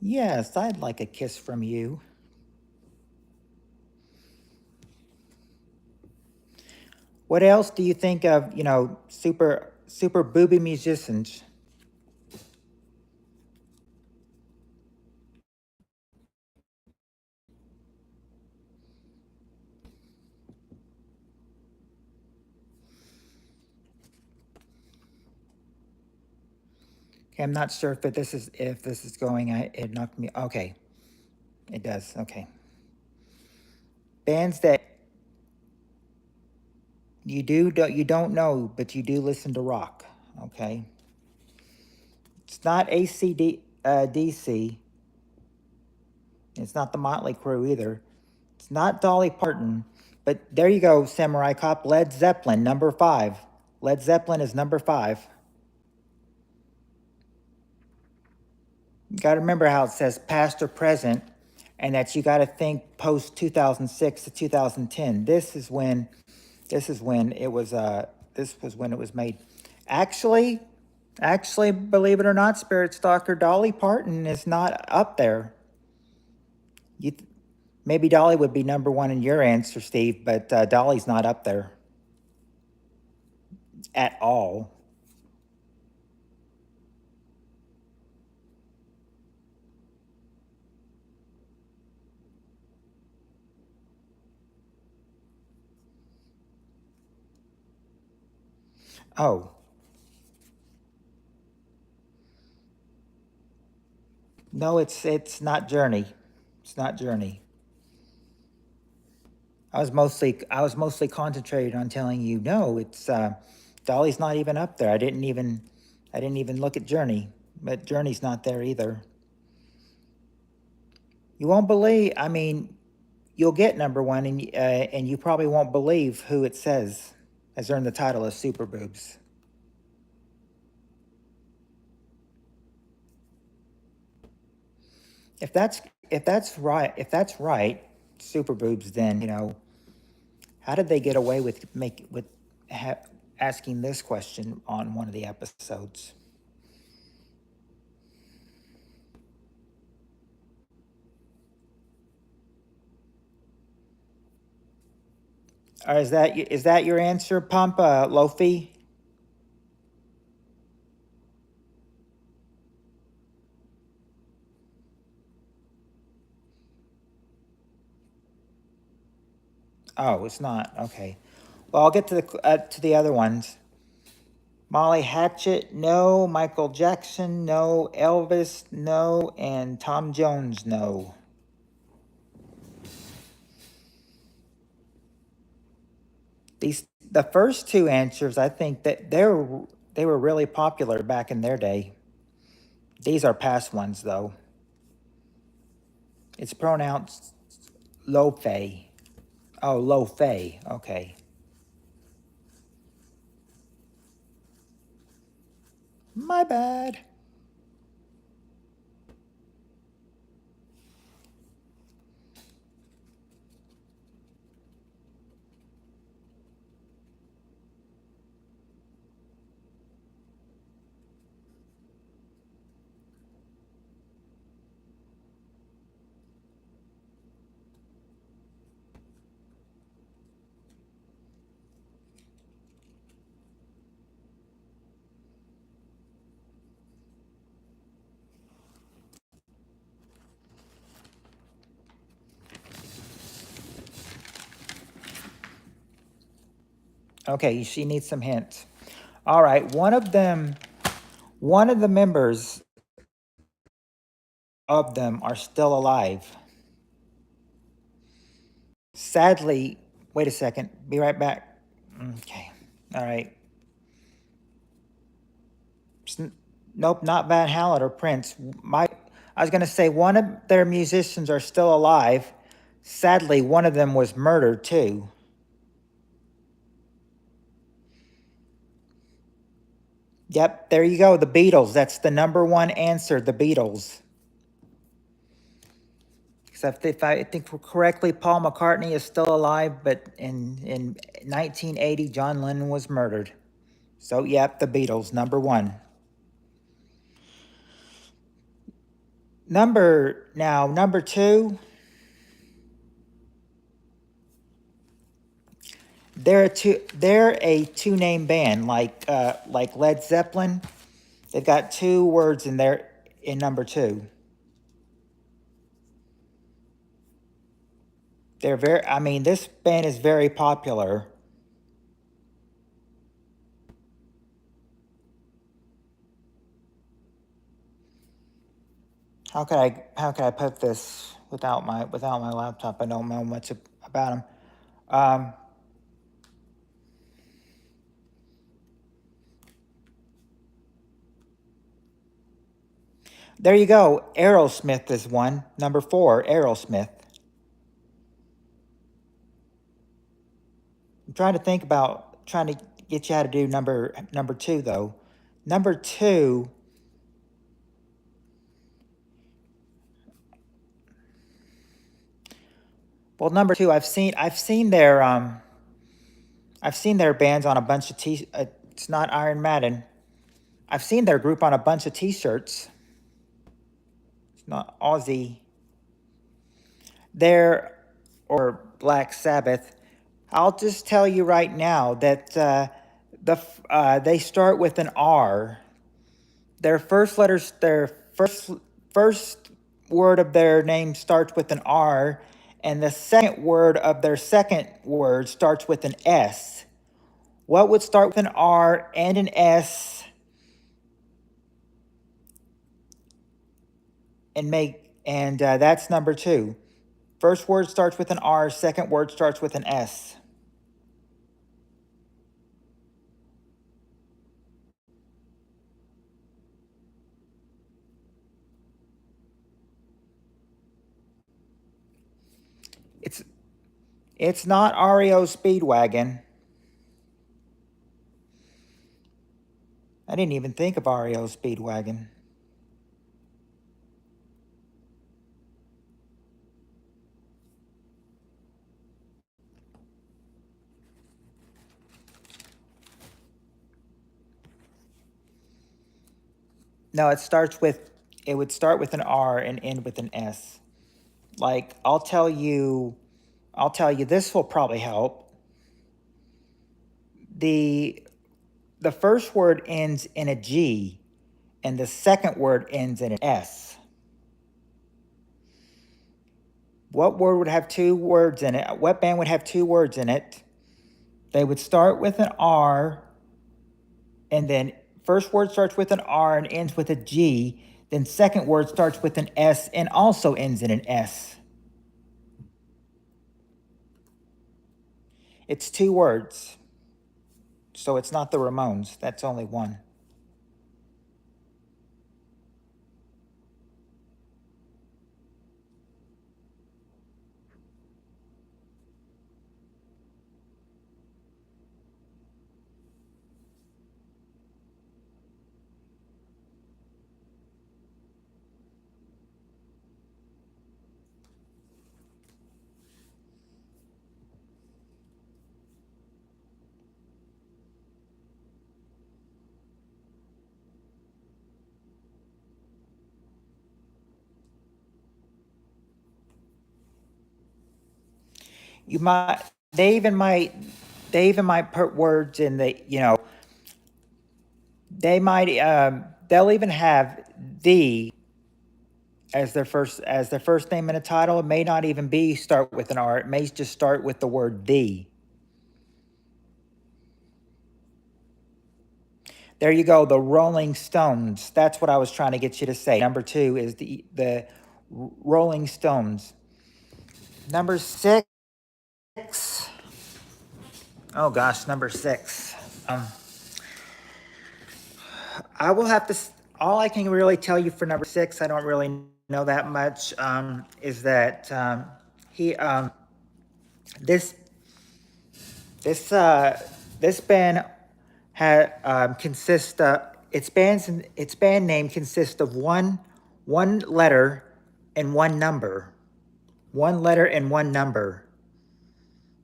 Yes, I'd like a kiss from you. What else do you think of, super booby musicians? Okay, I'm not sure if this is going. It knocked me. Okay, it does. Okay, bands that you don't know, but you do listen to rock. Okay, it's not DC. It's not the Motley Crue either. It's not Dolly Parton. But there you go, Samurai Cop. Led Zeppelin, number 5. Led Zeppelin is number 5. You got to remember how it says past or present, and that you got to think post 2006 to 2010. This is when it was this was when it was made. Actually, actually, believe it or not, Spirit Stalker, Dolly Parton is not up there. You maybe Dolly would be number 1 in your answer, Steve, but Dolly's not up there at all. Oh, no, it's not Journey. It's not Journey. I was mostly concentrated on telling you no, it's Dolly's not even up there. I didn't even look at Journey, but Journey's not there either. You won't believe. I mean, you'll get number 1, and you probably won't believe who it says has earned the title of Super Boobs. If that's right, Super Boobs, then how did they get away with asking this question on one of the episodes? Or is that your answer, Pampa Lofi? Oh, it's not. Okay. Well, I'll get to the other ones. Molly Hatchet, no. Michael Jackson, no. Elvis, no. And Tom Jones, no. The first two answers, I think that they were really popular back in their day. These are past ones, though. It's pronounced Lofe. Oh, Lofe. Okay. My bad. Okay, she needs some hints. All right, one of the members of them are still alive. Sadly, wait a second. Be right back. Okay. All right. Nope, not Van Halen or Prince. I was going to say one of their musicians are still alive. Sadly, one of them was murdered too. Yep, there you go. The Beatles. That's the number one answer. The Beatles. Except if I think correctly, Paul McCartney is still alive, but in 1980, John Lennon was murdered. So, yep, the Beatles, number one. Number two. They're a two name band like Led Zeppelin. They've got two words in number two. This band is very popular. How could I put this without my laptop? I don't know much about them. There you go. Aerosmith is one. Number four, Aerosmith. I'm trying to get you how to do number two though. Number two. Well, number two, I've seen their bands on a bunch of it's not Iron Maiden. I've seen their group on a bunch of T-shirts. It's not Aussie. Or Black Sabbath. I'll just tell you right now that they start with an R. Their first word of their name starts with an R, and the second word of their second word starts with an S. What would start with an R and an S and that's number two. First word starts with an R, second word starts with an S. It's not REO Speedwagon. didn't even think of REO Speedwagon. No, it would start with an R and end with an S. Like, I'll tell you, this will probably help. The first word ends in a G, and the second word ends in an S. What word would have two words in it? What band would have two words in it? They would start with an R, and then first word starts with an R and ends with a G. Then second word starts with an S and also ends in an S. It's two words. So it's not the Ramones. That's only one. You might they even might put words in the, they'll even have the as their first name in a title. It may not even be start with an R. It may just start with the word the. There you go, the Rolling Stones. That's what I was trying to get you to say. Number 2 is the Rolling Stones. Number 6. Oh gosh, number 6. I will have to. All I can really tell you for number 6, I don't really know that much. Is that he this this band had consists its band name consists of one letter and one number. One letter and one number.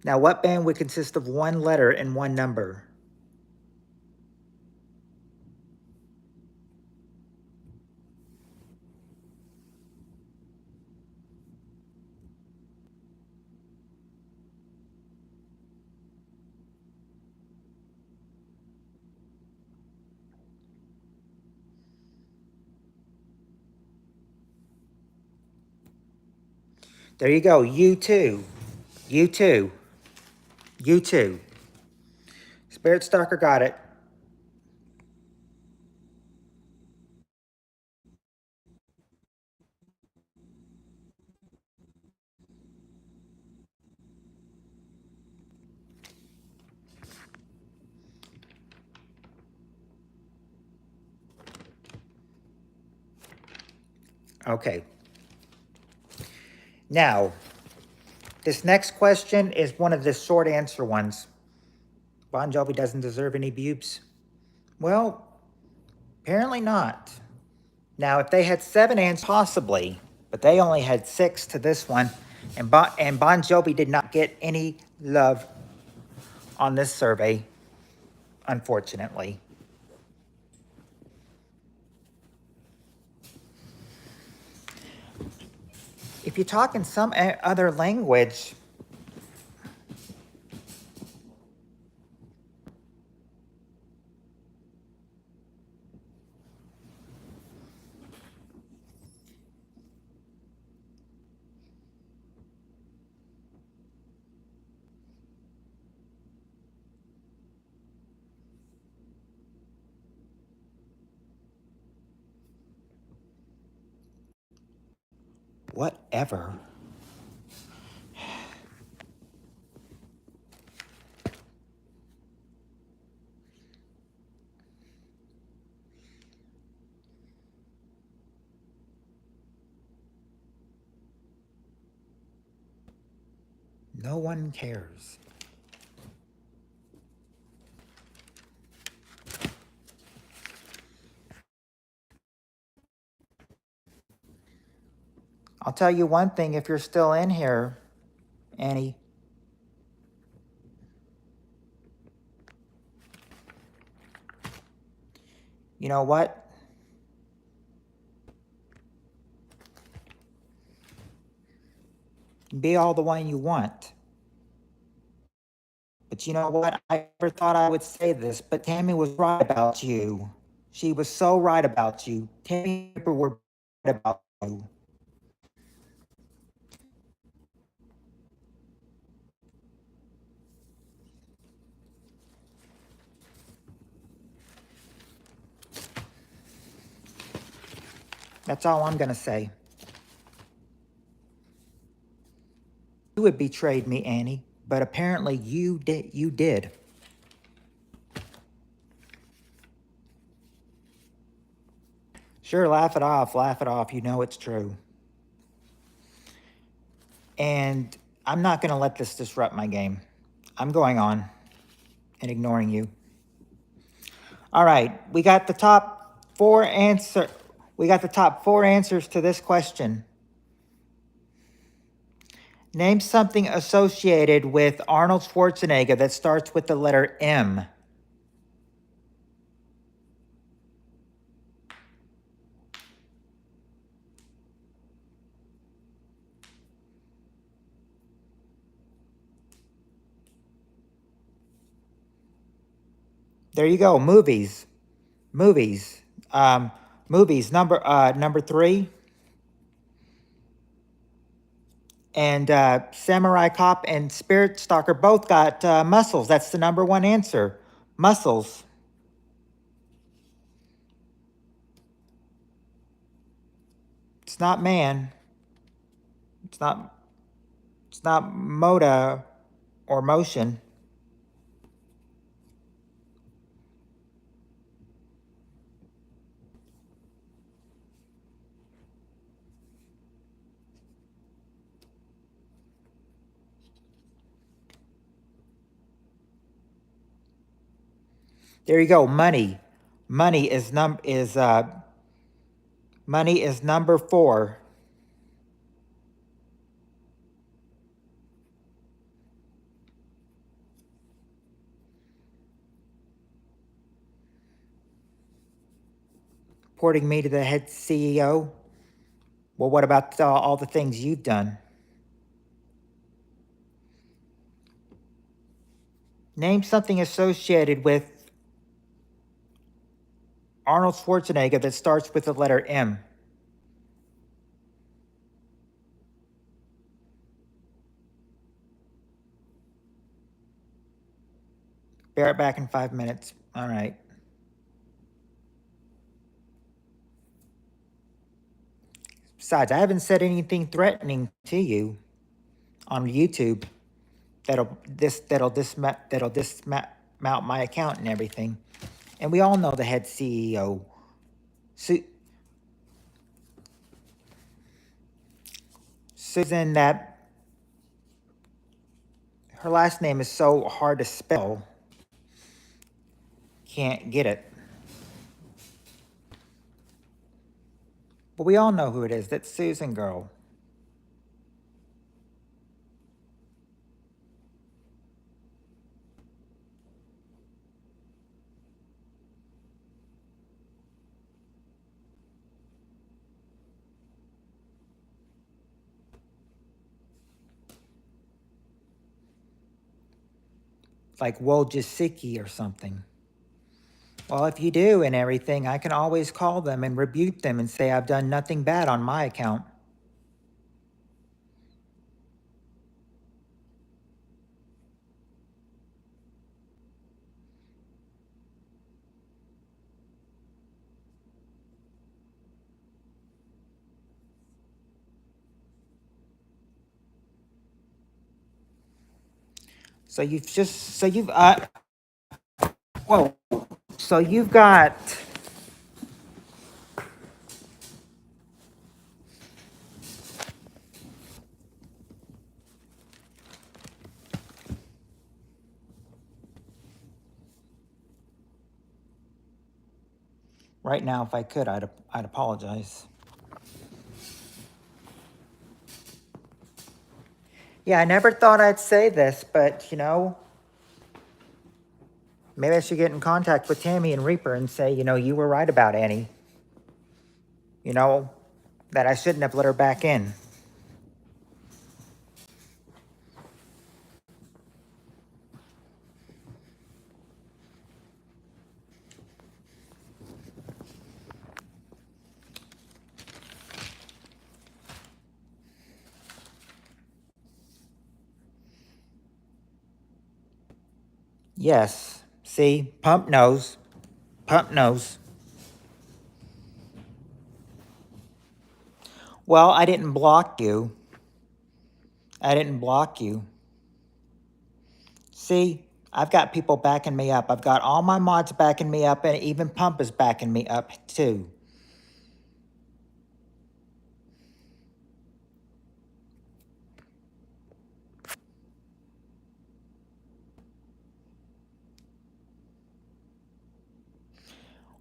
Now, what band would consist of one letter and one number? There you go. U2. U2. U2. Spirit Stalker got it. Okay. Now, this next question is one of the short answer ones. Bon Jovi doesn't deserve any bubes. Well, apparently not. Now, if they had 7 answers, possibly, but they only had 6 to this one, and Bon Jovi did not get any love on this survey, unfortunately. If you talk in some other language, whatever. No one cares. I'll tell you one thing if you're still in here, Annie. You know what? Be all the one you want. But you know what? I never thought I would say this, but Tammy was right about you. She was so right about you. Tammy and Ripper were right about you. That's all I'm gonna say. You had betrayed me, Annie, but apparently you did. You did. Sure, laugh it off. Laugh it off. You know it's true. And I'm not gonna let this disrupt my game. I'm going on and ignoring you. All right, we got the top four answers to this question. Name something associated with Arnold Schwarzenegger that starts with the letter M. There you go. Movies. Movies. Movies. Number 3. And Samurai Cop and Spirit Stalker both got muscles. That's the number 1 answer. Muscles. It's not man. It's not moda or motion. There you go. Money. Money is number 4. Reporting me to the head CEO. Well, what about all the things you've done? Name something associated with Arnold Schwarzenegger that starts with the letter M. Be right back in 5 minutes. All right. Besides, I haven't said anything threatening to you on YouTube that'll dismount my account and everything. And we all know the head CEO. Susan, that her last name is so hard to spell. Can't get it. But we all know who it is. That's Susan girl. Like Wojcicki or something. Well, if you do and everything, I can always call them and rebuke them and say I've done nothing bad on my account. So you've got right now. If I could, I'd apologize. Yeah, I never thought I'd say this, but maybe I should get in contact with Tammy and Reaper and say, you were right about Annie. That I shouldn't have let her back in. Yes. See, Pump knows. Pump knows. Well, I didn't block you. I didn't block you. See, I've got people backing me up. I've got all my mods backing me up, and even Pump is backing me up too.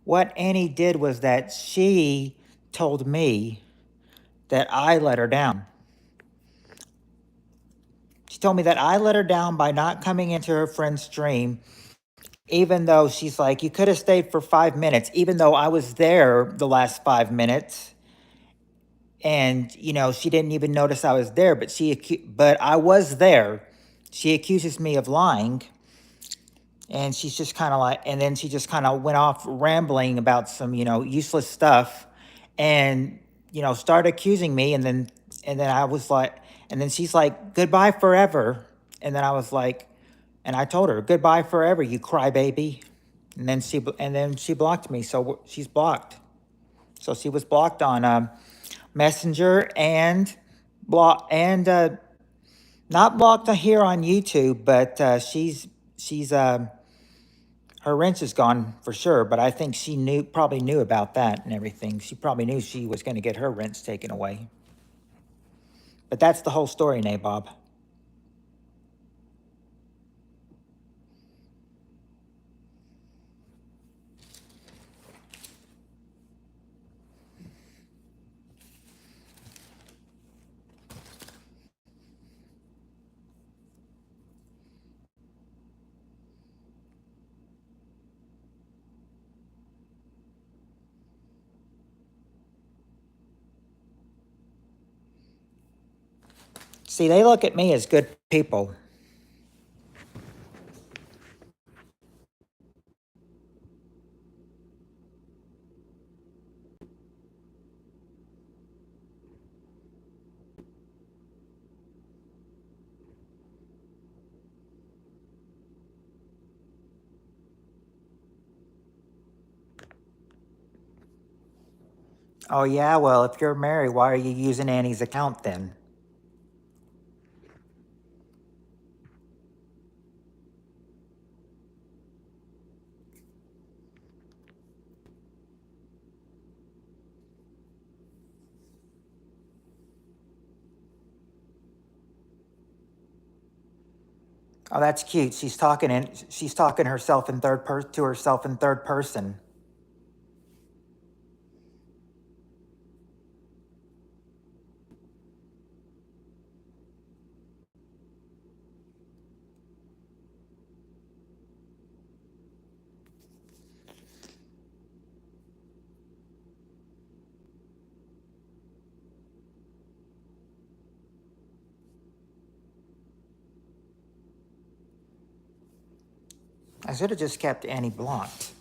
What Annie did was that she told me that I let her down. She told me that I let her down by not coming into her friend's stream, even though she's like, you could have stayed for 5 minutes, even though I was there the last 5 minutes. And, she didn't even notice I was there, but I was there. She accuses me of lying. And she's just kind of like, and then she just kind of went off rambling about some, useless stuff and, started accusing me. And then I was like, and then she's like, goodbye forever. And then I was like, and I told her, goodbye forever, you crybaby. And then she blocked me. So she's blocked. So she was blocked on Messenger and not blocked here on YouTube, but she's her wrench is gone for sure. But I think she probably knew about that and everything. She probably knew she was going to get her wrench taken away. But that's the whole story, Nabob. See, they look at me as good people. Oh, yeah, well, if you're married, why are you using Annie's account then? Oh, that's cute. She's talking herself in to herself in third person. I should have just kept Annie blocked.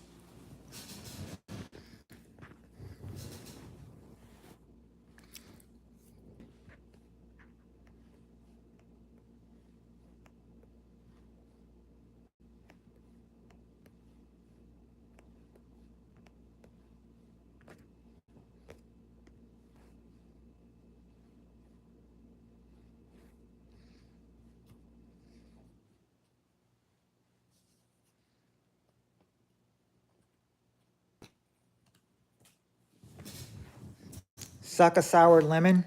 Suck a sour lemon.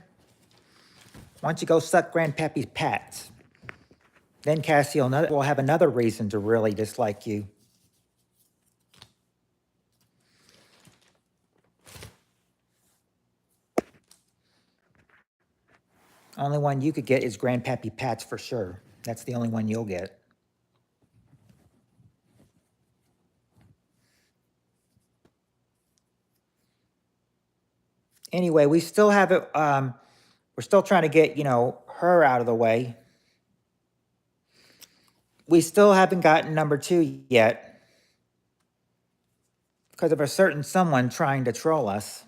Why don't you go suck Grandpappy's pats? Then Cassie will have another reason to really dislike you. Only one you could get is Grandpappy Pat's for sure. That's the only one you'll get. Anyway, we still have it. We're still trying to get, her out of the way. We still haven't gotten number 2 yet because of a certain someone trying to troll us.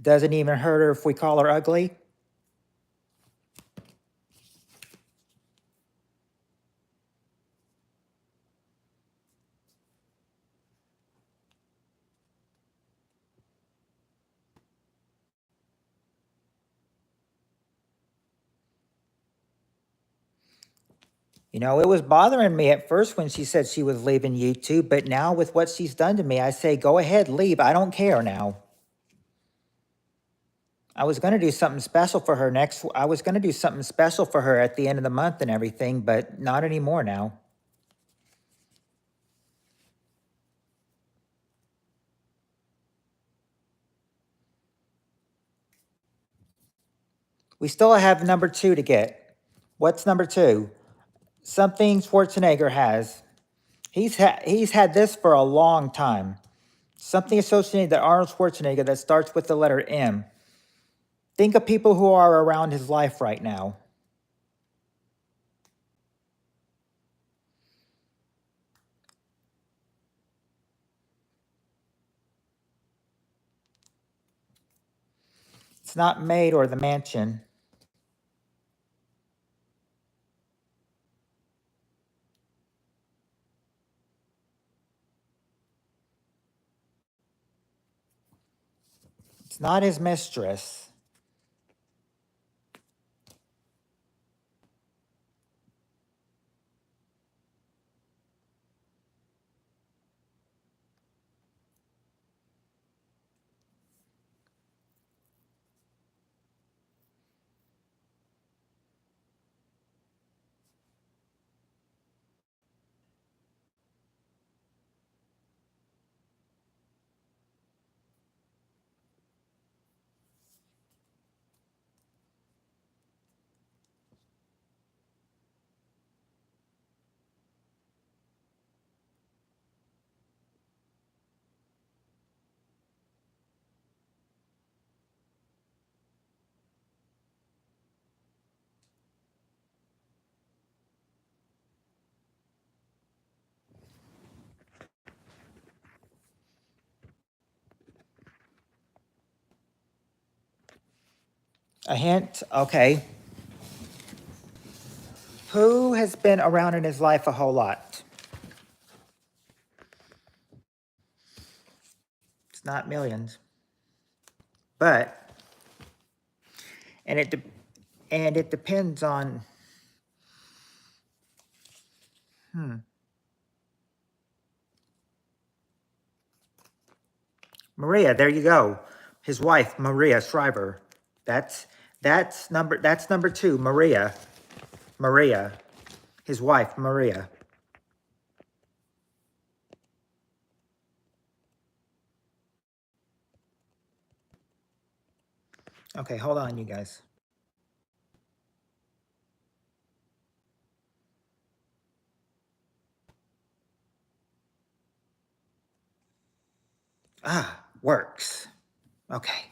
Doesn't even hurt her if we call her ugly. It was bothering me at first when she said she was leaving YouTube, but now with what she's done to me, I say, go ahead, leave. I don't care now. I was going to do something special for her I was going to do something special for her at the end of the month and everything, but not anymore now. We still have number 2 to get. What's number 2? Something Schwarzenegger has. He's had this for a long time. Something associated to Arnold Schwarzenegger that starts with the letter M. Think of people who are around his life right now. It's not Maid or the Mansion. It's not his mistress. A hint? Okay. Who has been around in his life a whole lot? It's not millions. But, and it depends on, Maria, there you go. His wife, Maria Shriver. That's number 2, Maria. Maria. His wife, Maria. Okay, hold on, you guys. Works. Okay.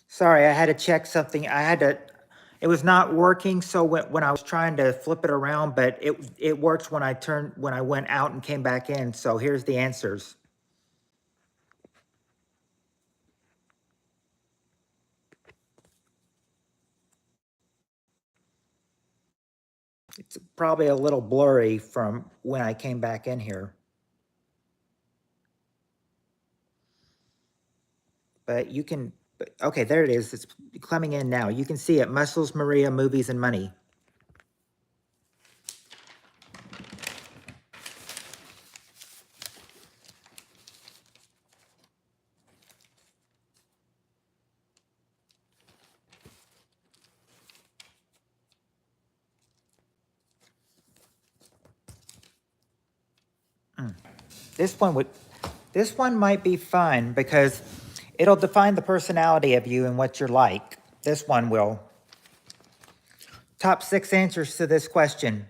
Sorry, I had to check something. It was not working, so when I was trying to flip it around, but it works when I went out and came back in. So here's the answers. It's probably a little blurry from when I came back in here. But okay, there it is. It's coming in now. You can see it, Muscles, Maria, Movies, and Money. This one would, this one might be fun because it'll define the personality of you and what you're like. This one will. Top 6 answers to this question.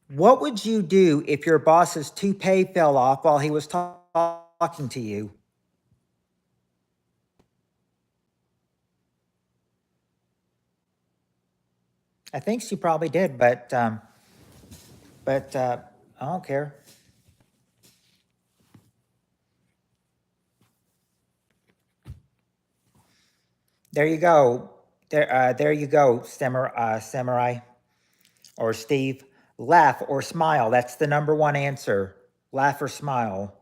What would you do if your boss's toupee fell off while he was talking to you? I think she probably did, but I don't care. There you go. There you go, Samurai or Steve. Laugh or smile. That's the number one answer. Laugh or smile.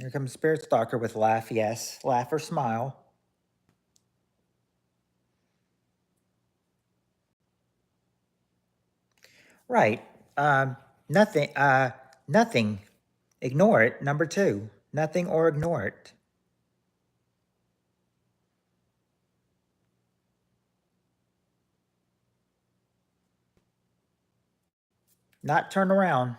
Here comes Spirit Stalker with laugh. Yes, laugh or smile. Right. Nothing. Nothing. Ignore it. Number 2. Nothing or ignore it. Not turn around.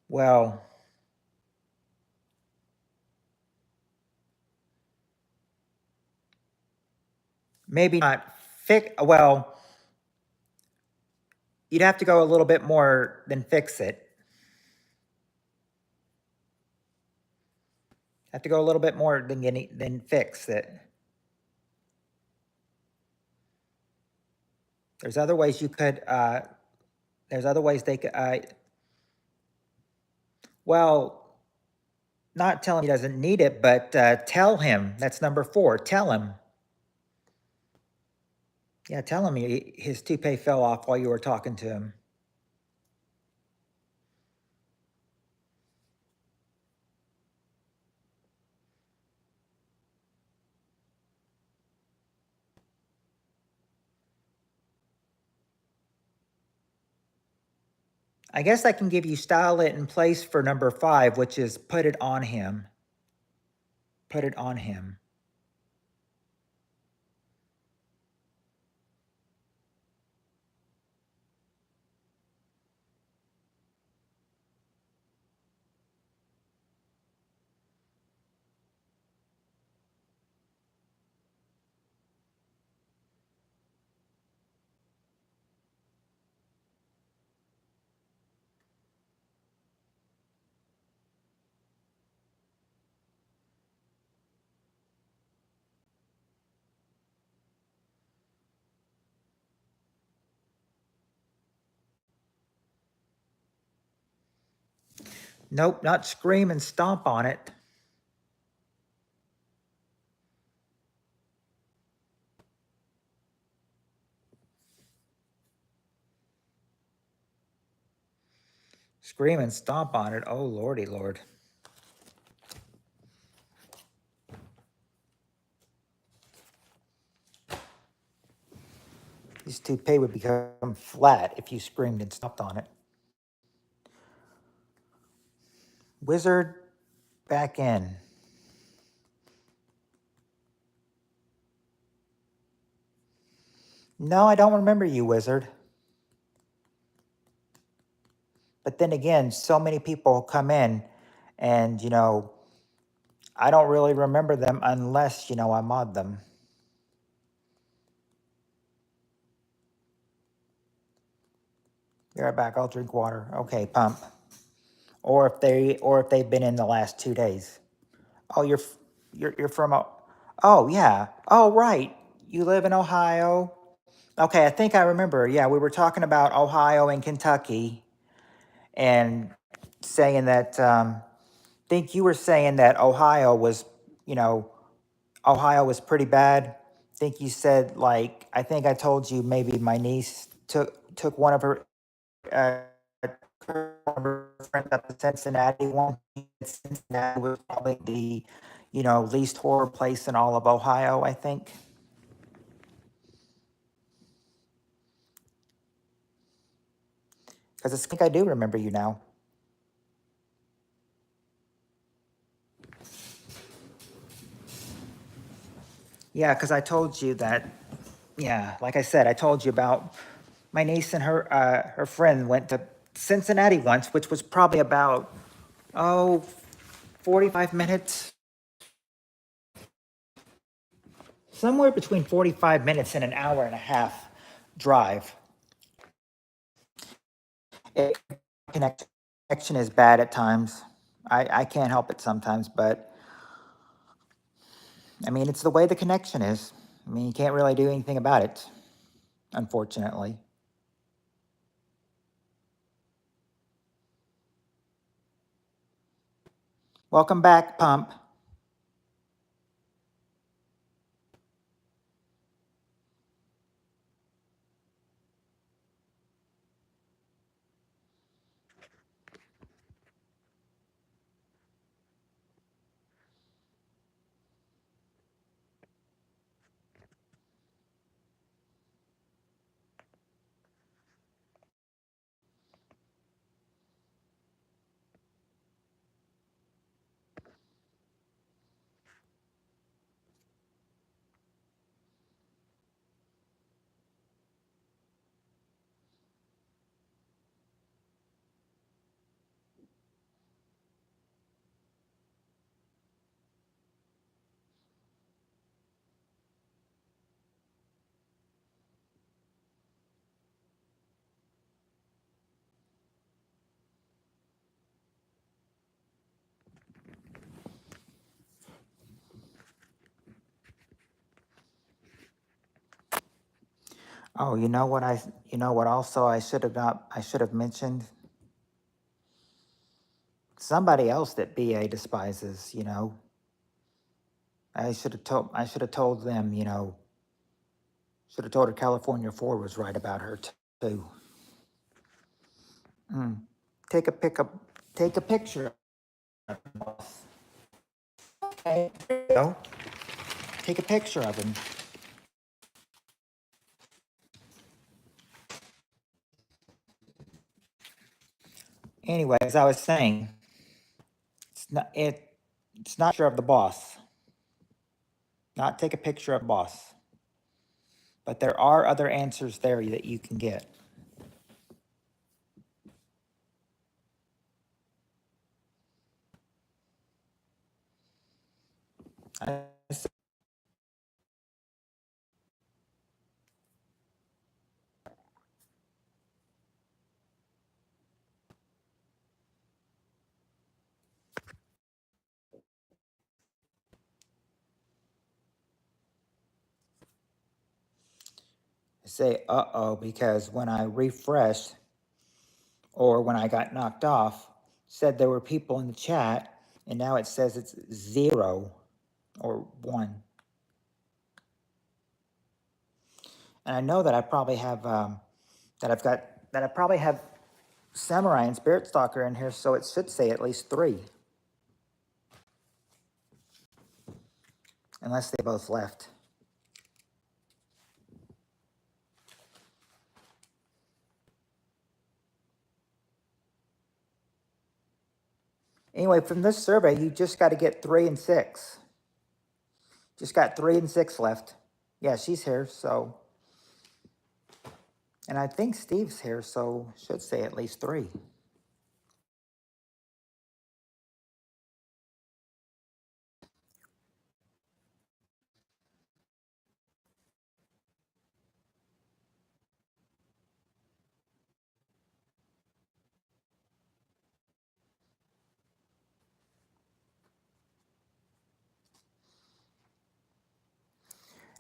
Well, maybe not fix. Well, you'd have to go a little bit more than fix it. Have to go a little bit more than fix it. There's other ways you could. There's other ways they could. Well, not tell him he doesn't need it, but tell him. That's number 4. Tell him. Yeah, tell him his toupee fell off while you were talking to him. I guess I can give you style it in place for number 5, which is put it on him. Put it on him. Nope, not scream and stomp on it. Scream and stomp on it. Oh, lordy lord. His toupee would become flat if you screamed and stomped on it. Wizard, back in. No, I don't remember you, Wizard. But then again, so many people come in and, I don't really remember them unless, I mod them. Be right back. I'll drink water. Okay, pump. Or if they've been in the last 2 days. Oh, you're from. Oh yeah. Oh right. You live in Ohio. Okay, I think I remember. Yeah, we were talking about Ohio and Kentucky, and saying that. Think you were saying that Ohio was, Ohio was pretty bad. Think you said like I think I told you maybe my niece took one of her uh, friends up to Cincinnati one. Cincinnati was probably the, least horror place in all of Ohio, I think. Because I think I do remember you now. Yeah, because I told you that, yeah, like I said, I told you about my niece and her friend went to Cincinnati once, which was probably about, oh, 45 minutes, somewhere between 45 minutes and an hour and a half drive. It, connection is bad at times. I can't help it sometimes, but I mean, it's the way the connection is. I mean, you can't really do anything about it, unfortunately. Welcome back, Pump. Oh, you know what also I should have mentioned? Somebody else that BA despises, you know. I should have told them, you know, should have told her California 4 was right about her too. Mm. Take a pick up, take a picture of him. Okay, there you go. Take a picture of him. Anyway, as I was saying, it's not sure of the boss. Not take a picture of boss. But there are other answers there that you can get. I say uh-oh because when I refreshed or when I got knocked off, said there were people in the chat, and now it says it's 0 or 1. And I know that I probably have that I probably have Samurai and Spirit Stalker in here, so it should say at least 3, unless they both left. Anyway, from this survey, you just got to get 3 and 6. Just got 3 and 6 left. Yeah, she's here, so. And I think Steve's here, so should say at least 3.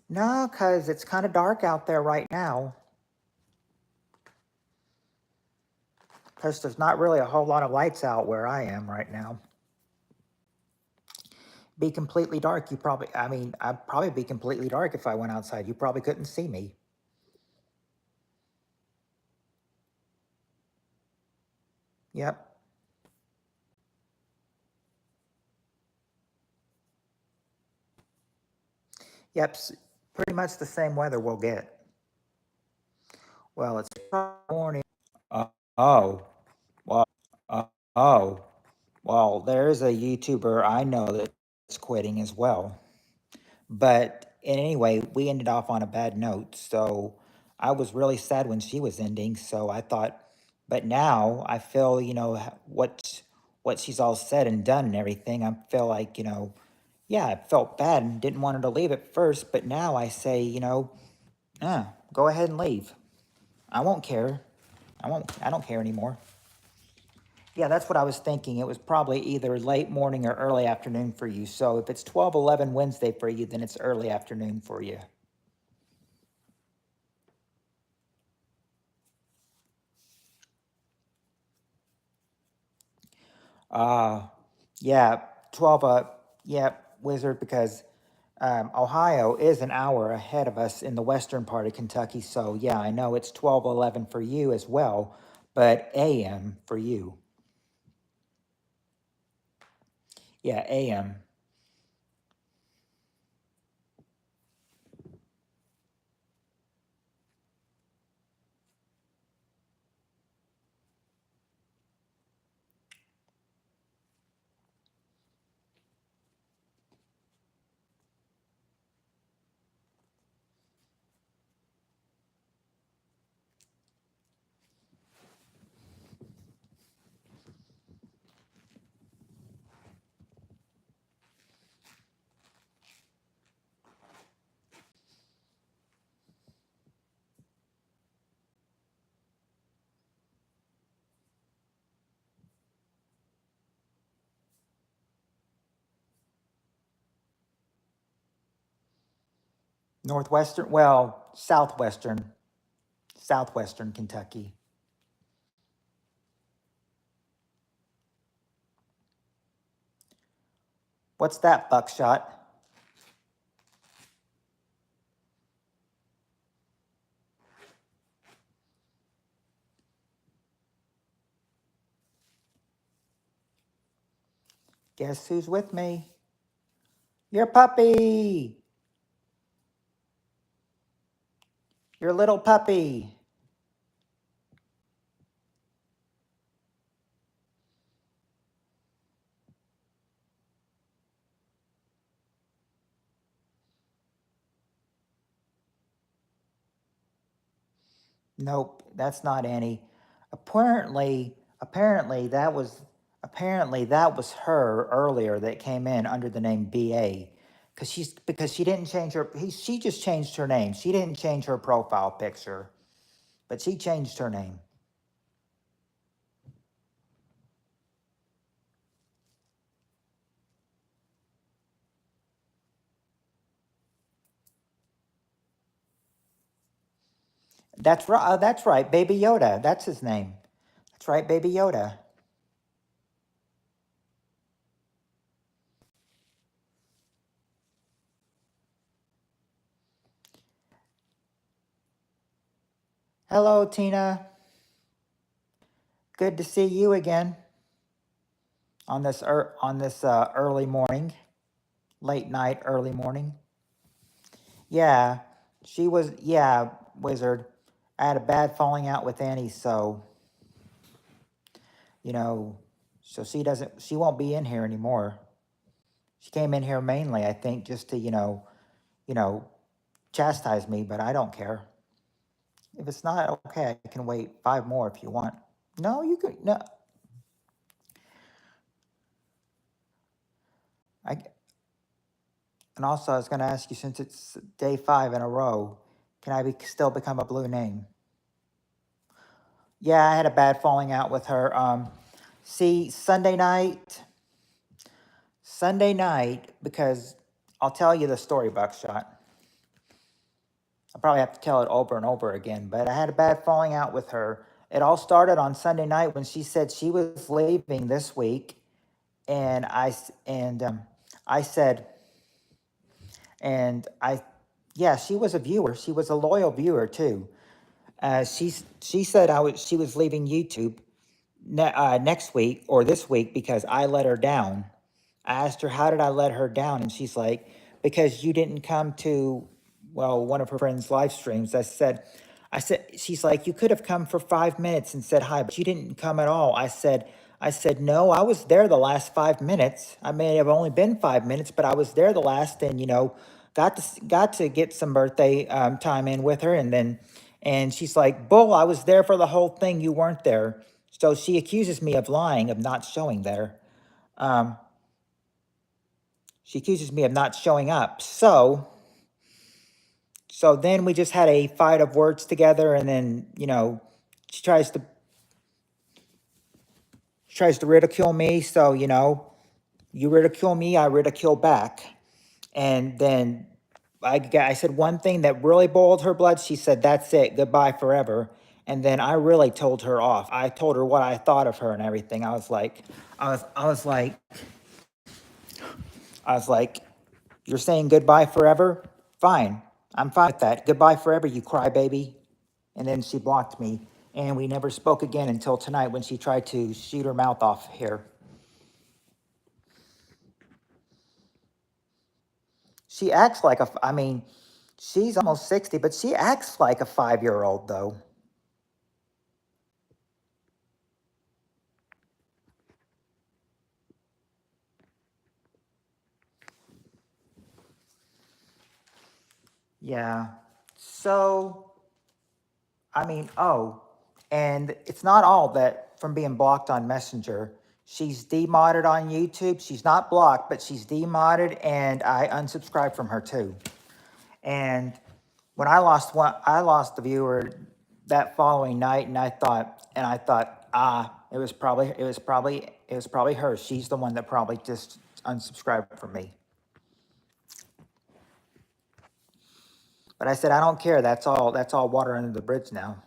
No, because it's kind of dark out there right now. Because there's not really a whole lot of lights out where I am right now. Be completely dark. I'd probably be completely dark if I went outside. You probably couldn't see me. Yep. Yep. Pretty much the same weather we'll get. Well, it's morning. Oh, well, uh, oh, well, there's a YouTuber I know that's quitting as well. But anyway, we ended off on a bad note. So I was really sad when she was ending. So I thought, but now I feel, what she's all said and done and everything. I feel like, yeah, I felt bad and didn't want her to leave at first. But now I say, go ahead and leave. I won't care. I don't care anymore. Yeah, that's what I was thinking. It was probably either late morning or early afternoon for you. So if it's 12:11 Wednesday for you, then it's early afternoon for you. Uh, yeah, 12, yeah, Wizard, because Ohio is an hour ahead of us in the western part of Kentucky. So yeah, I know it's 12:11 for you as well, but AM for you. Yeah, AM. Northwestern, well, southwestern Kentucky. What's that, Buckshot? Guess who's with me? Your puppy. Your little puppy. Nope, that's not Annie. Apparently, apparently that was apparently that was her earlier that came in under the name BA. Because she didn't change she just changed her name. She didn't change her profile picture, but she changed her name. That's right, Baby Yoda. That's his name. That's right, Baby Yoda. Hello, Tina. Good to see you again on this early morning, late night, early morning. Yeah, yeah, Wizard. I had a bad falling out with Annie, so, you know, so she won't be in here anymore. She came in here mainly, I think, just to, you know, chastise me, but I don't care. If it's not okay, I can wait 5 more if you want. No, you could, no, I, and also I was going to ask you, since it's day 5 in a row, can still become a blue name? Yeah, I had a bad falling out with her. See, Sunday night, because I'll tell you the story, Buckshot. I'll probably have to tell it over and over again, but I had a bad falling out with her. It all started on Sunday night when she said she was leaving this week, and I said, and I, yeah, she was a viewer. She was a loyal viewer too. She said she was leaving YouTube next week or this week because I let her down. I asked her, how did I let her down? And she's like, because you didn't come to, well, one of her friends' live streams. I said, I said, she's like, you could have come for 5 minutes and said hi, but you didn't come at all. I said, no, I was there the last 5 minutes. I may have only been 5 minutes, but I was there the last, and got to get some birthday time in with her, and she's like, Bull, I was there for the whole thing. You weren't there. So she accuses me of lying, of not showing there. Um, she accuses me of not showing up. So then we just had a fight of words together, and then she tries to ridicule me. So you ridicule me, I ridicule back, and then I said one thing that really boiled her blood. She said, "That's it, goodbye forever." And then I really told her off. I told her what I thought of her and everything. I was like, you're saying goodbye forever? Fine. I'm fine with that. Goodbye forever, you crybaby. And then she blocked me. And we never spoke again until tonight when she tried to shoot her mouth off here. She acts like I mean, she's almost 60, but she acts like a 5-year-old, though. Yeah. So, I mean, oh, and it's not all that from being blocked on Messenger. She's demodded on YouTube. She's not blocked, but she's demodded, and I unsubscribed from her too. And when I lost the viewer that following night, and I thought, it was probably her. She's the one that probably just unsubscribed from me. But I said, I don't care. That's all water under the bridge now.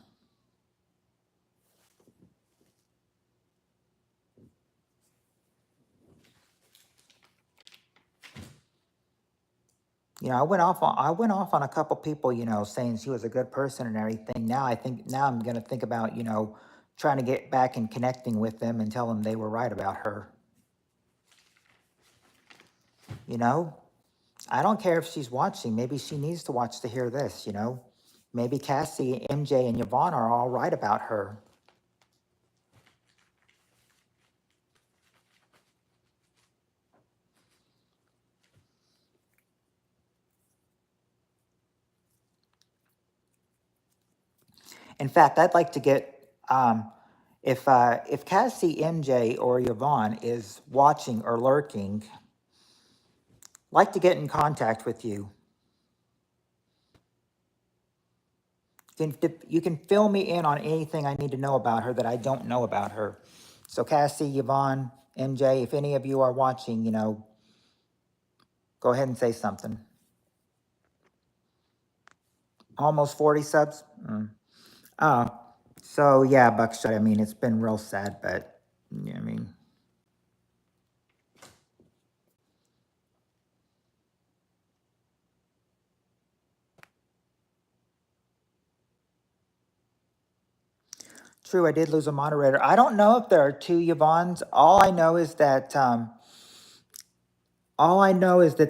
I went off on a couple people, saying she was a good person and everything. Now I'm gonna think about, trying to get back and connecting with them and tell them they were right about her. You know, I don't care if she's watching. Maybe she needs to watch to hear this. Maybe Cassie, MJ, and Yvonne are all right about her. In fact, I'd like to get if Cassie, MJ, or Yvonne is watching or lurking, like to get in contact with you. You can fill me in on anything I need to know about her that I don't know about her. So Cassie, Yvonne, MJ, if any of you are watching, go ahead and say something. Almost 40 subs. Oh, so yeah, Buckshot. I mean, it's been real sad, but yeah, I mean, true. I did lose a moderator. I don't know if there are two Yvonnes. All I know is that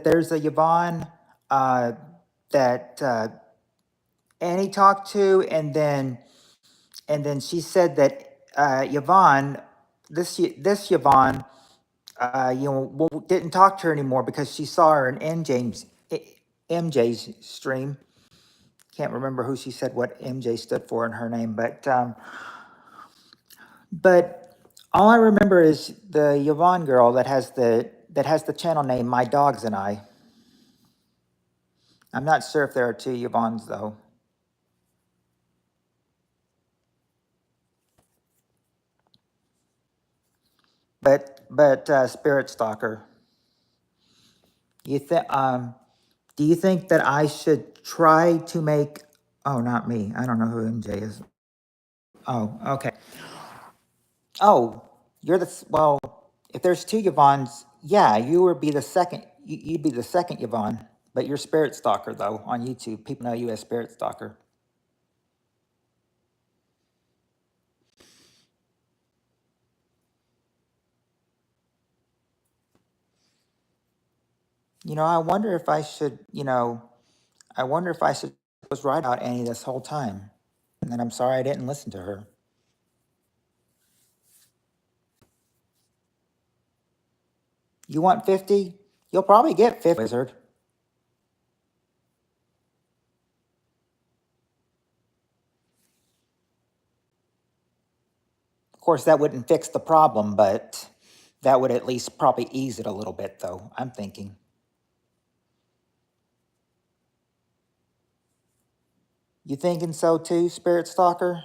there's a Yvonne that Annie talked to, and then she said that Yvonne, this Yvonne, didn't talk to her anymore because she saw her in MJ's stream. Can't remember who she said what MJ stood for in her name, but all I remember is the Yvonne girl that has the channel name My Dogs and I. I'm not sure if there are two Yvonnes though. But Spirit Stalker, you think do you think that I should try to make? Oh, not me. I don't know who MJ is. Oh, okay. Oh, well. If there's two Yvonnes, yeah, you would be the second. You'd be the second Yvonne, but you're Spirit Stalker though on YouTube. People know you as Spirit Stalker. I wonder if I should. I wonder if I should was right about Annie this whole time. And I'm sorry I didn't listen to her. You want 50? You'll probably get 50, wizard. Of course, that wouldn't fix the problem, but that would at least probably ease it a little bit, though, I'm thinking. You thinking so too, Spirit Stalker?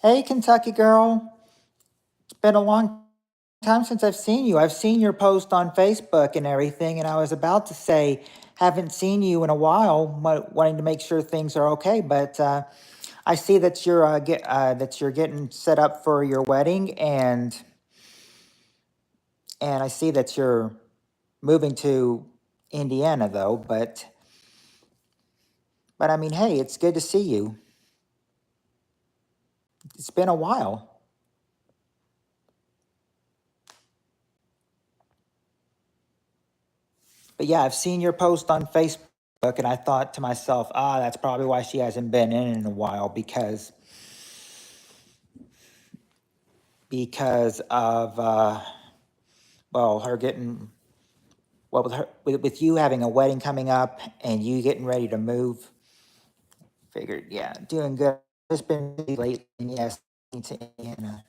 Hey, Kentucky girl. It's been a long time since I've seen you. I've seen your post on Facebook and everything, and I was about to say, haven't seen you in a while, wanting to make sure things are okay. But I see that you're getting set up for your wedding, and I see that you're moving to Indiana, though. But I mean, hey, it's good to see you. It's been a while. But yeah, I've seen your post on Facebook, and I thought to myself, that's probably why she hasn't been in a while because of well, her getting well with her with you having a wedding coming up and you getting ready to move. Figured, yeah, doing good. Just been busy lately, and yes, to Indiana.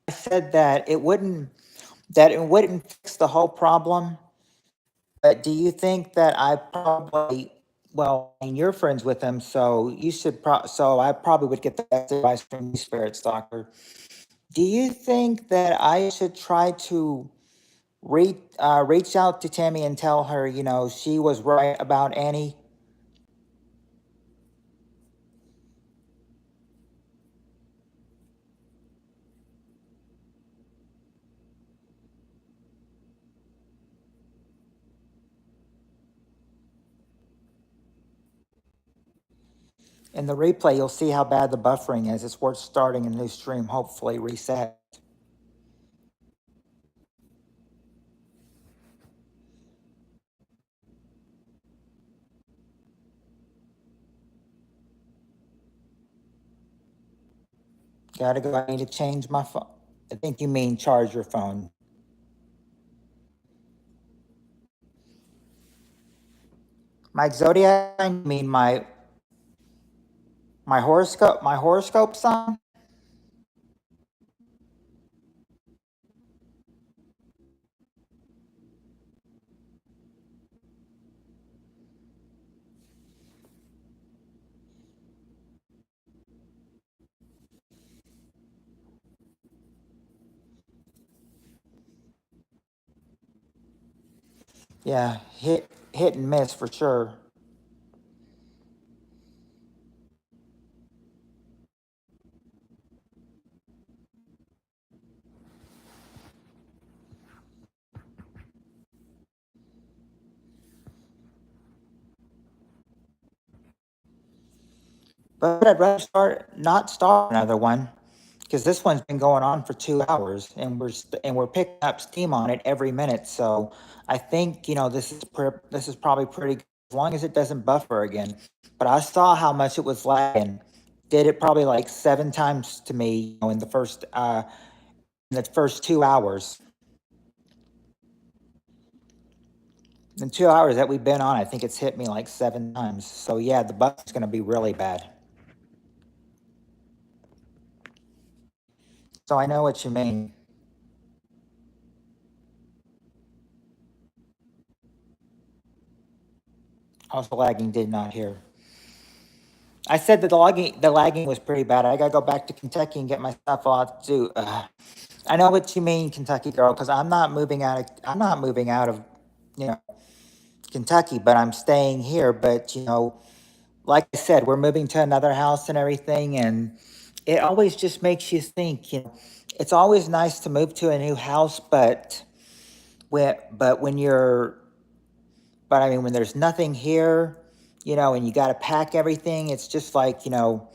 I said that it wouldn't fix the whole problem. But do you think that I probably, well, and you're friends with him, so so I probably would get the best advice from you, Spirit Stalker. Do you think that I should try to reach out to Tammy and tell her, she was right about Annie? In the replay, you'll see how bad the buffering is. It's worth starting a new stream, hopefully reset. Gotta go. I need to change my phone. I think you mean charge your phone. My zodiac sign, you mean my horoscope sign? Yeah, hit and miss for sure. But I'd rather not start another one because this one's been going on for 2 hours, and we're picking up steam on it every minute. So I think this is probably pretty good as long as it doesn't buffer again. But I saw how much it was lagging. Did it probably like 7 times to me, in the first 2 hours. In 2 hours that we've been on, I think it's hit me like 7 times. So yeah, the buffer's going to be really bad. So I know what you mean. Also lagging, did not hear. I said that the lagging was pretty bad. I gotta go back to Kentucky and get my stuff off too. I know what you mean, Kentucky girl, because I'm not moving out of you know Kentucky, but I'm staying here. But like I said, we're moving to another house and everything, and it always just makes you think. It's always nice to move to a new house, but when but when you're But I mean, when there's nothing here, you know, and you got to pack everything, it's just like, you know,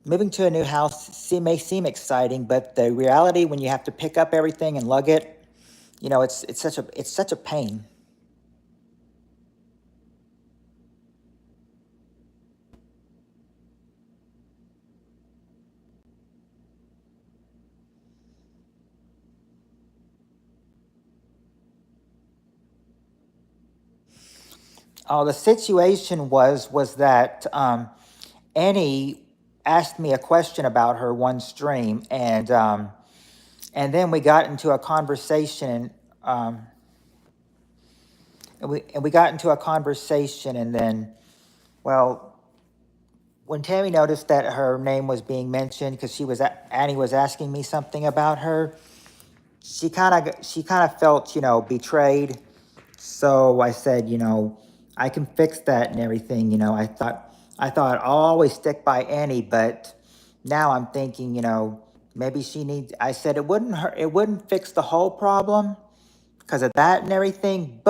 moving to a new house may seem exciting, but the reality when you have to pick up everything and lug it, you know, it's such a pain. Oh, the situation was that Annie asked me a question about her one stream, and then we got into a conversation. Um, and we got into a conversation, and then, well, when Tammy noticed that her name was being mentioned, because Annie was asking me something about her, she kind of felt, you know, betrayed. So I said, you know, I can fix that and everything. You know, I thought I'll always stick by Annie, but now I'm thinking, you know, maybe she needs. I said it wouldn't fix the whole problem because of that and everything,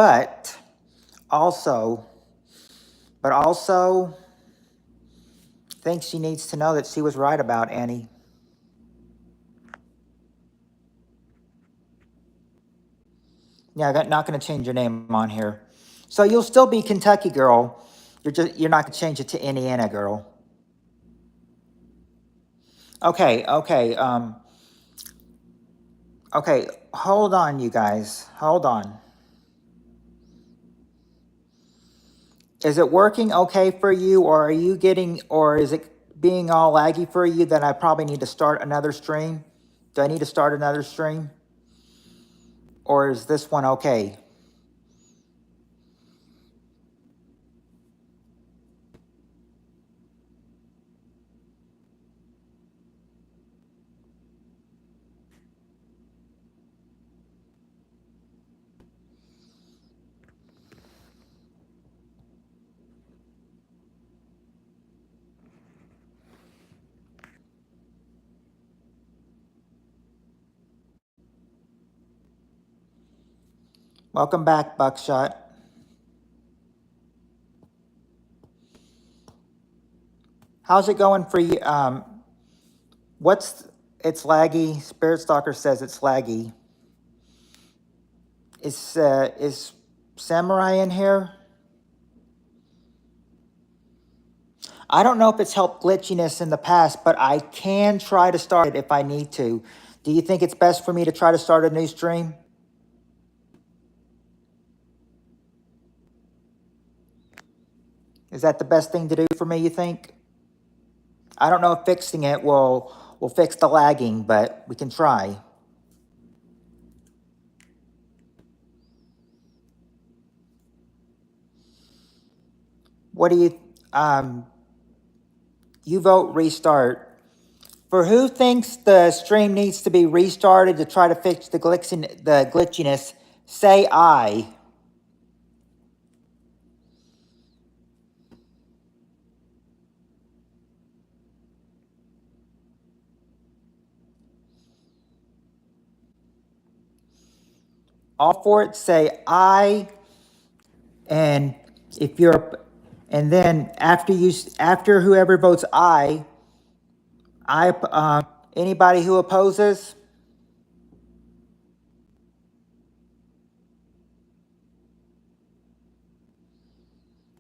also, but also think she needs to know that she was right about Annie. Yeah, I'm not going to change your name on here. So you'll still be Kentucky girl. You're not going to change it to Indiana girl. Okay, okay, okay. Hold on, you guys. Hold on. Is it working okay for you, or are you getting, or is it being all laggy for you that I probably need to start another stream? Do I need to start another stream, or is this one okay? Welcome back, Buckshot. How's it going for you? What's it's laggy. Spirit Stalker says it's laggy. Is Samurai in here? I don't know if it's helped glitchiness in the past, but I can try to start it if I need to. Do you think it's best for me to try to start a new stream? Is that the best thing to do for me, you think? I don't know if fixing it will fix the lagging, but we can try. What do you vote restart. For who thinks the stream needs to be restarted to try to fix the glitchiness, say aye. All for it, say aye. And if you're, and then after whoever votes aye, anybody who opposes,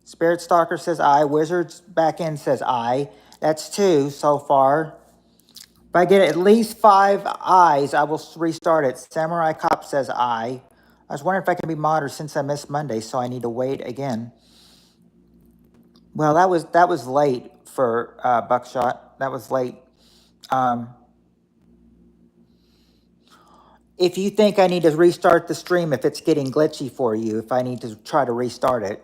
Spirit Stalker says aye. Wizards back in says aye. That's 2 so far. If I get at least 5 ayes, I will restart it. Samurai Cop says aye. I was wondering if I can be modded since I missed Monday, so I need to wait again. Well, that was late for Buckshot. That was late. If you think I need to restart the stream, if it's getting glitchy for you, if I need to try to restart it,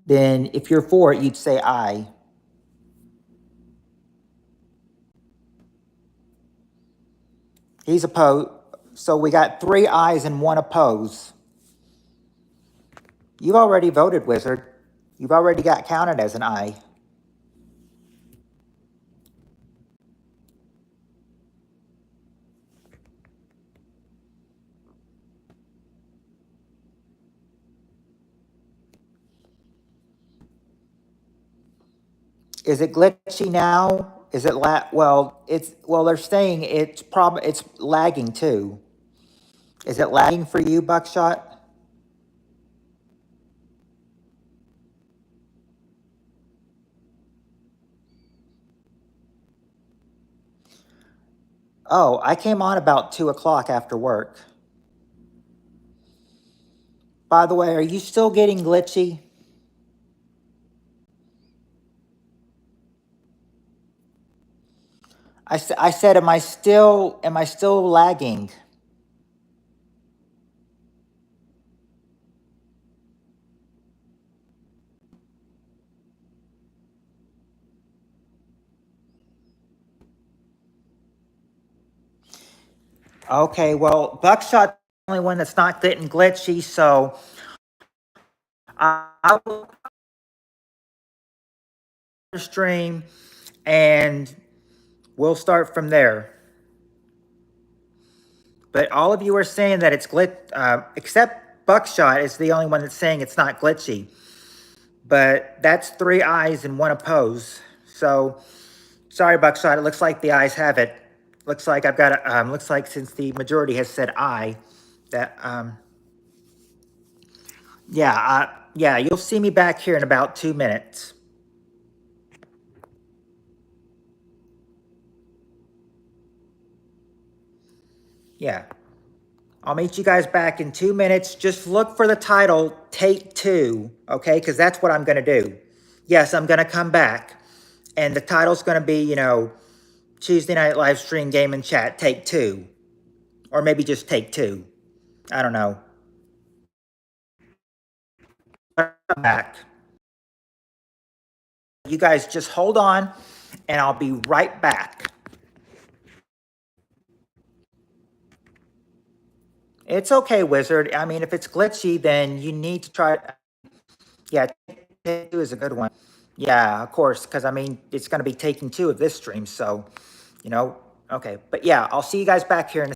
then if you're for it, you'd say aye. He's opposed. So we got 3 ayes and 1 oppose. You've already voted, Wizard. You've already got counted as an aye. Is it glitchy now? Is it well, they're saying it's lagging too. Is it lagging for you, Buckshot? Oh, I came on about 2 o'clock after work. By the way, are you still getting glitchy? I said, am I still lagging? Okay, well, Buckshot's the only one that's not getting glitchy, so I will stream and we'll start from there. But all of you are saying that it's except Buckshot is the only one that's saying it's not glitchy. But that's 3 ayes and 1 oppose. So, sorry, Buckshot, it looks like the ayes have it. Looks like I've got looks like since the majority has said aye, that, yeah, you'll see me back here in about 2 minutes. Yeah. I'll meet you guys back in 2 minutes. Just look for the title, Take Two, okay? Because that's what I'm going to do. Yes, I'm going to come back. And the title's going to be, Tuesday night live stream game and chat, Take Two. Or maybe just Take Two. I don't know. Come back. You guys just hold on, and I'll be right back. It's okay, Wizard. I mean, if it's glitchy, then you need to try. Yeah, Take Two is a good one. Yeah, of course, because I mean, it's going to be taking 2 of this stream, so, okay. But yeah, I'll see you guys back here in a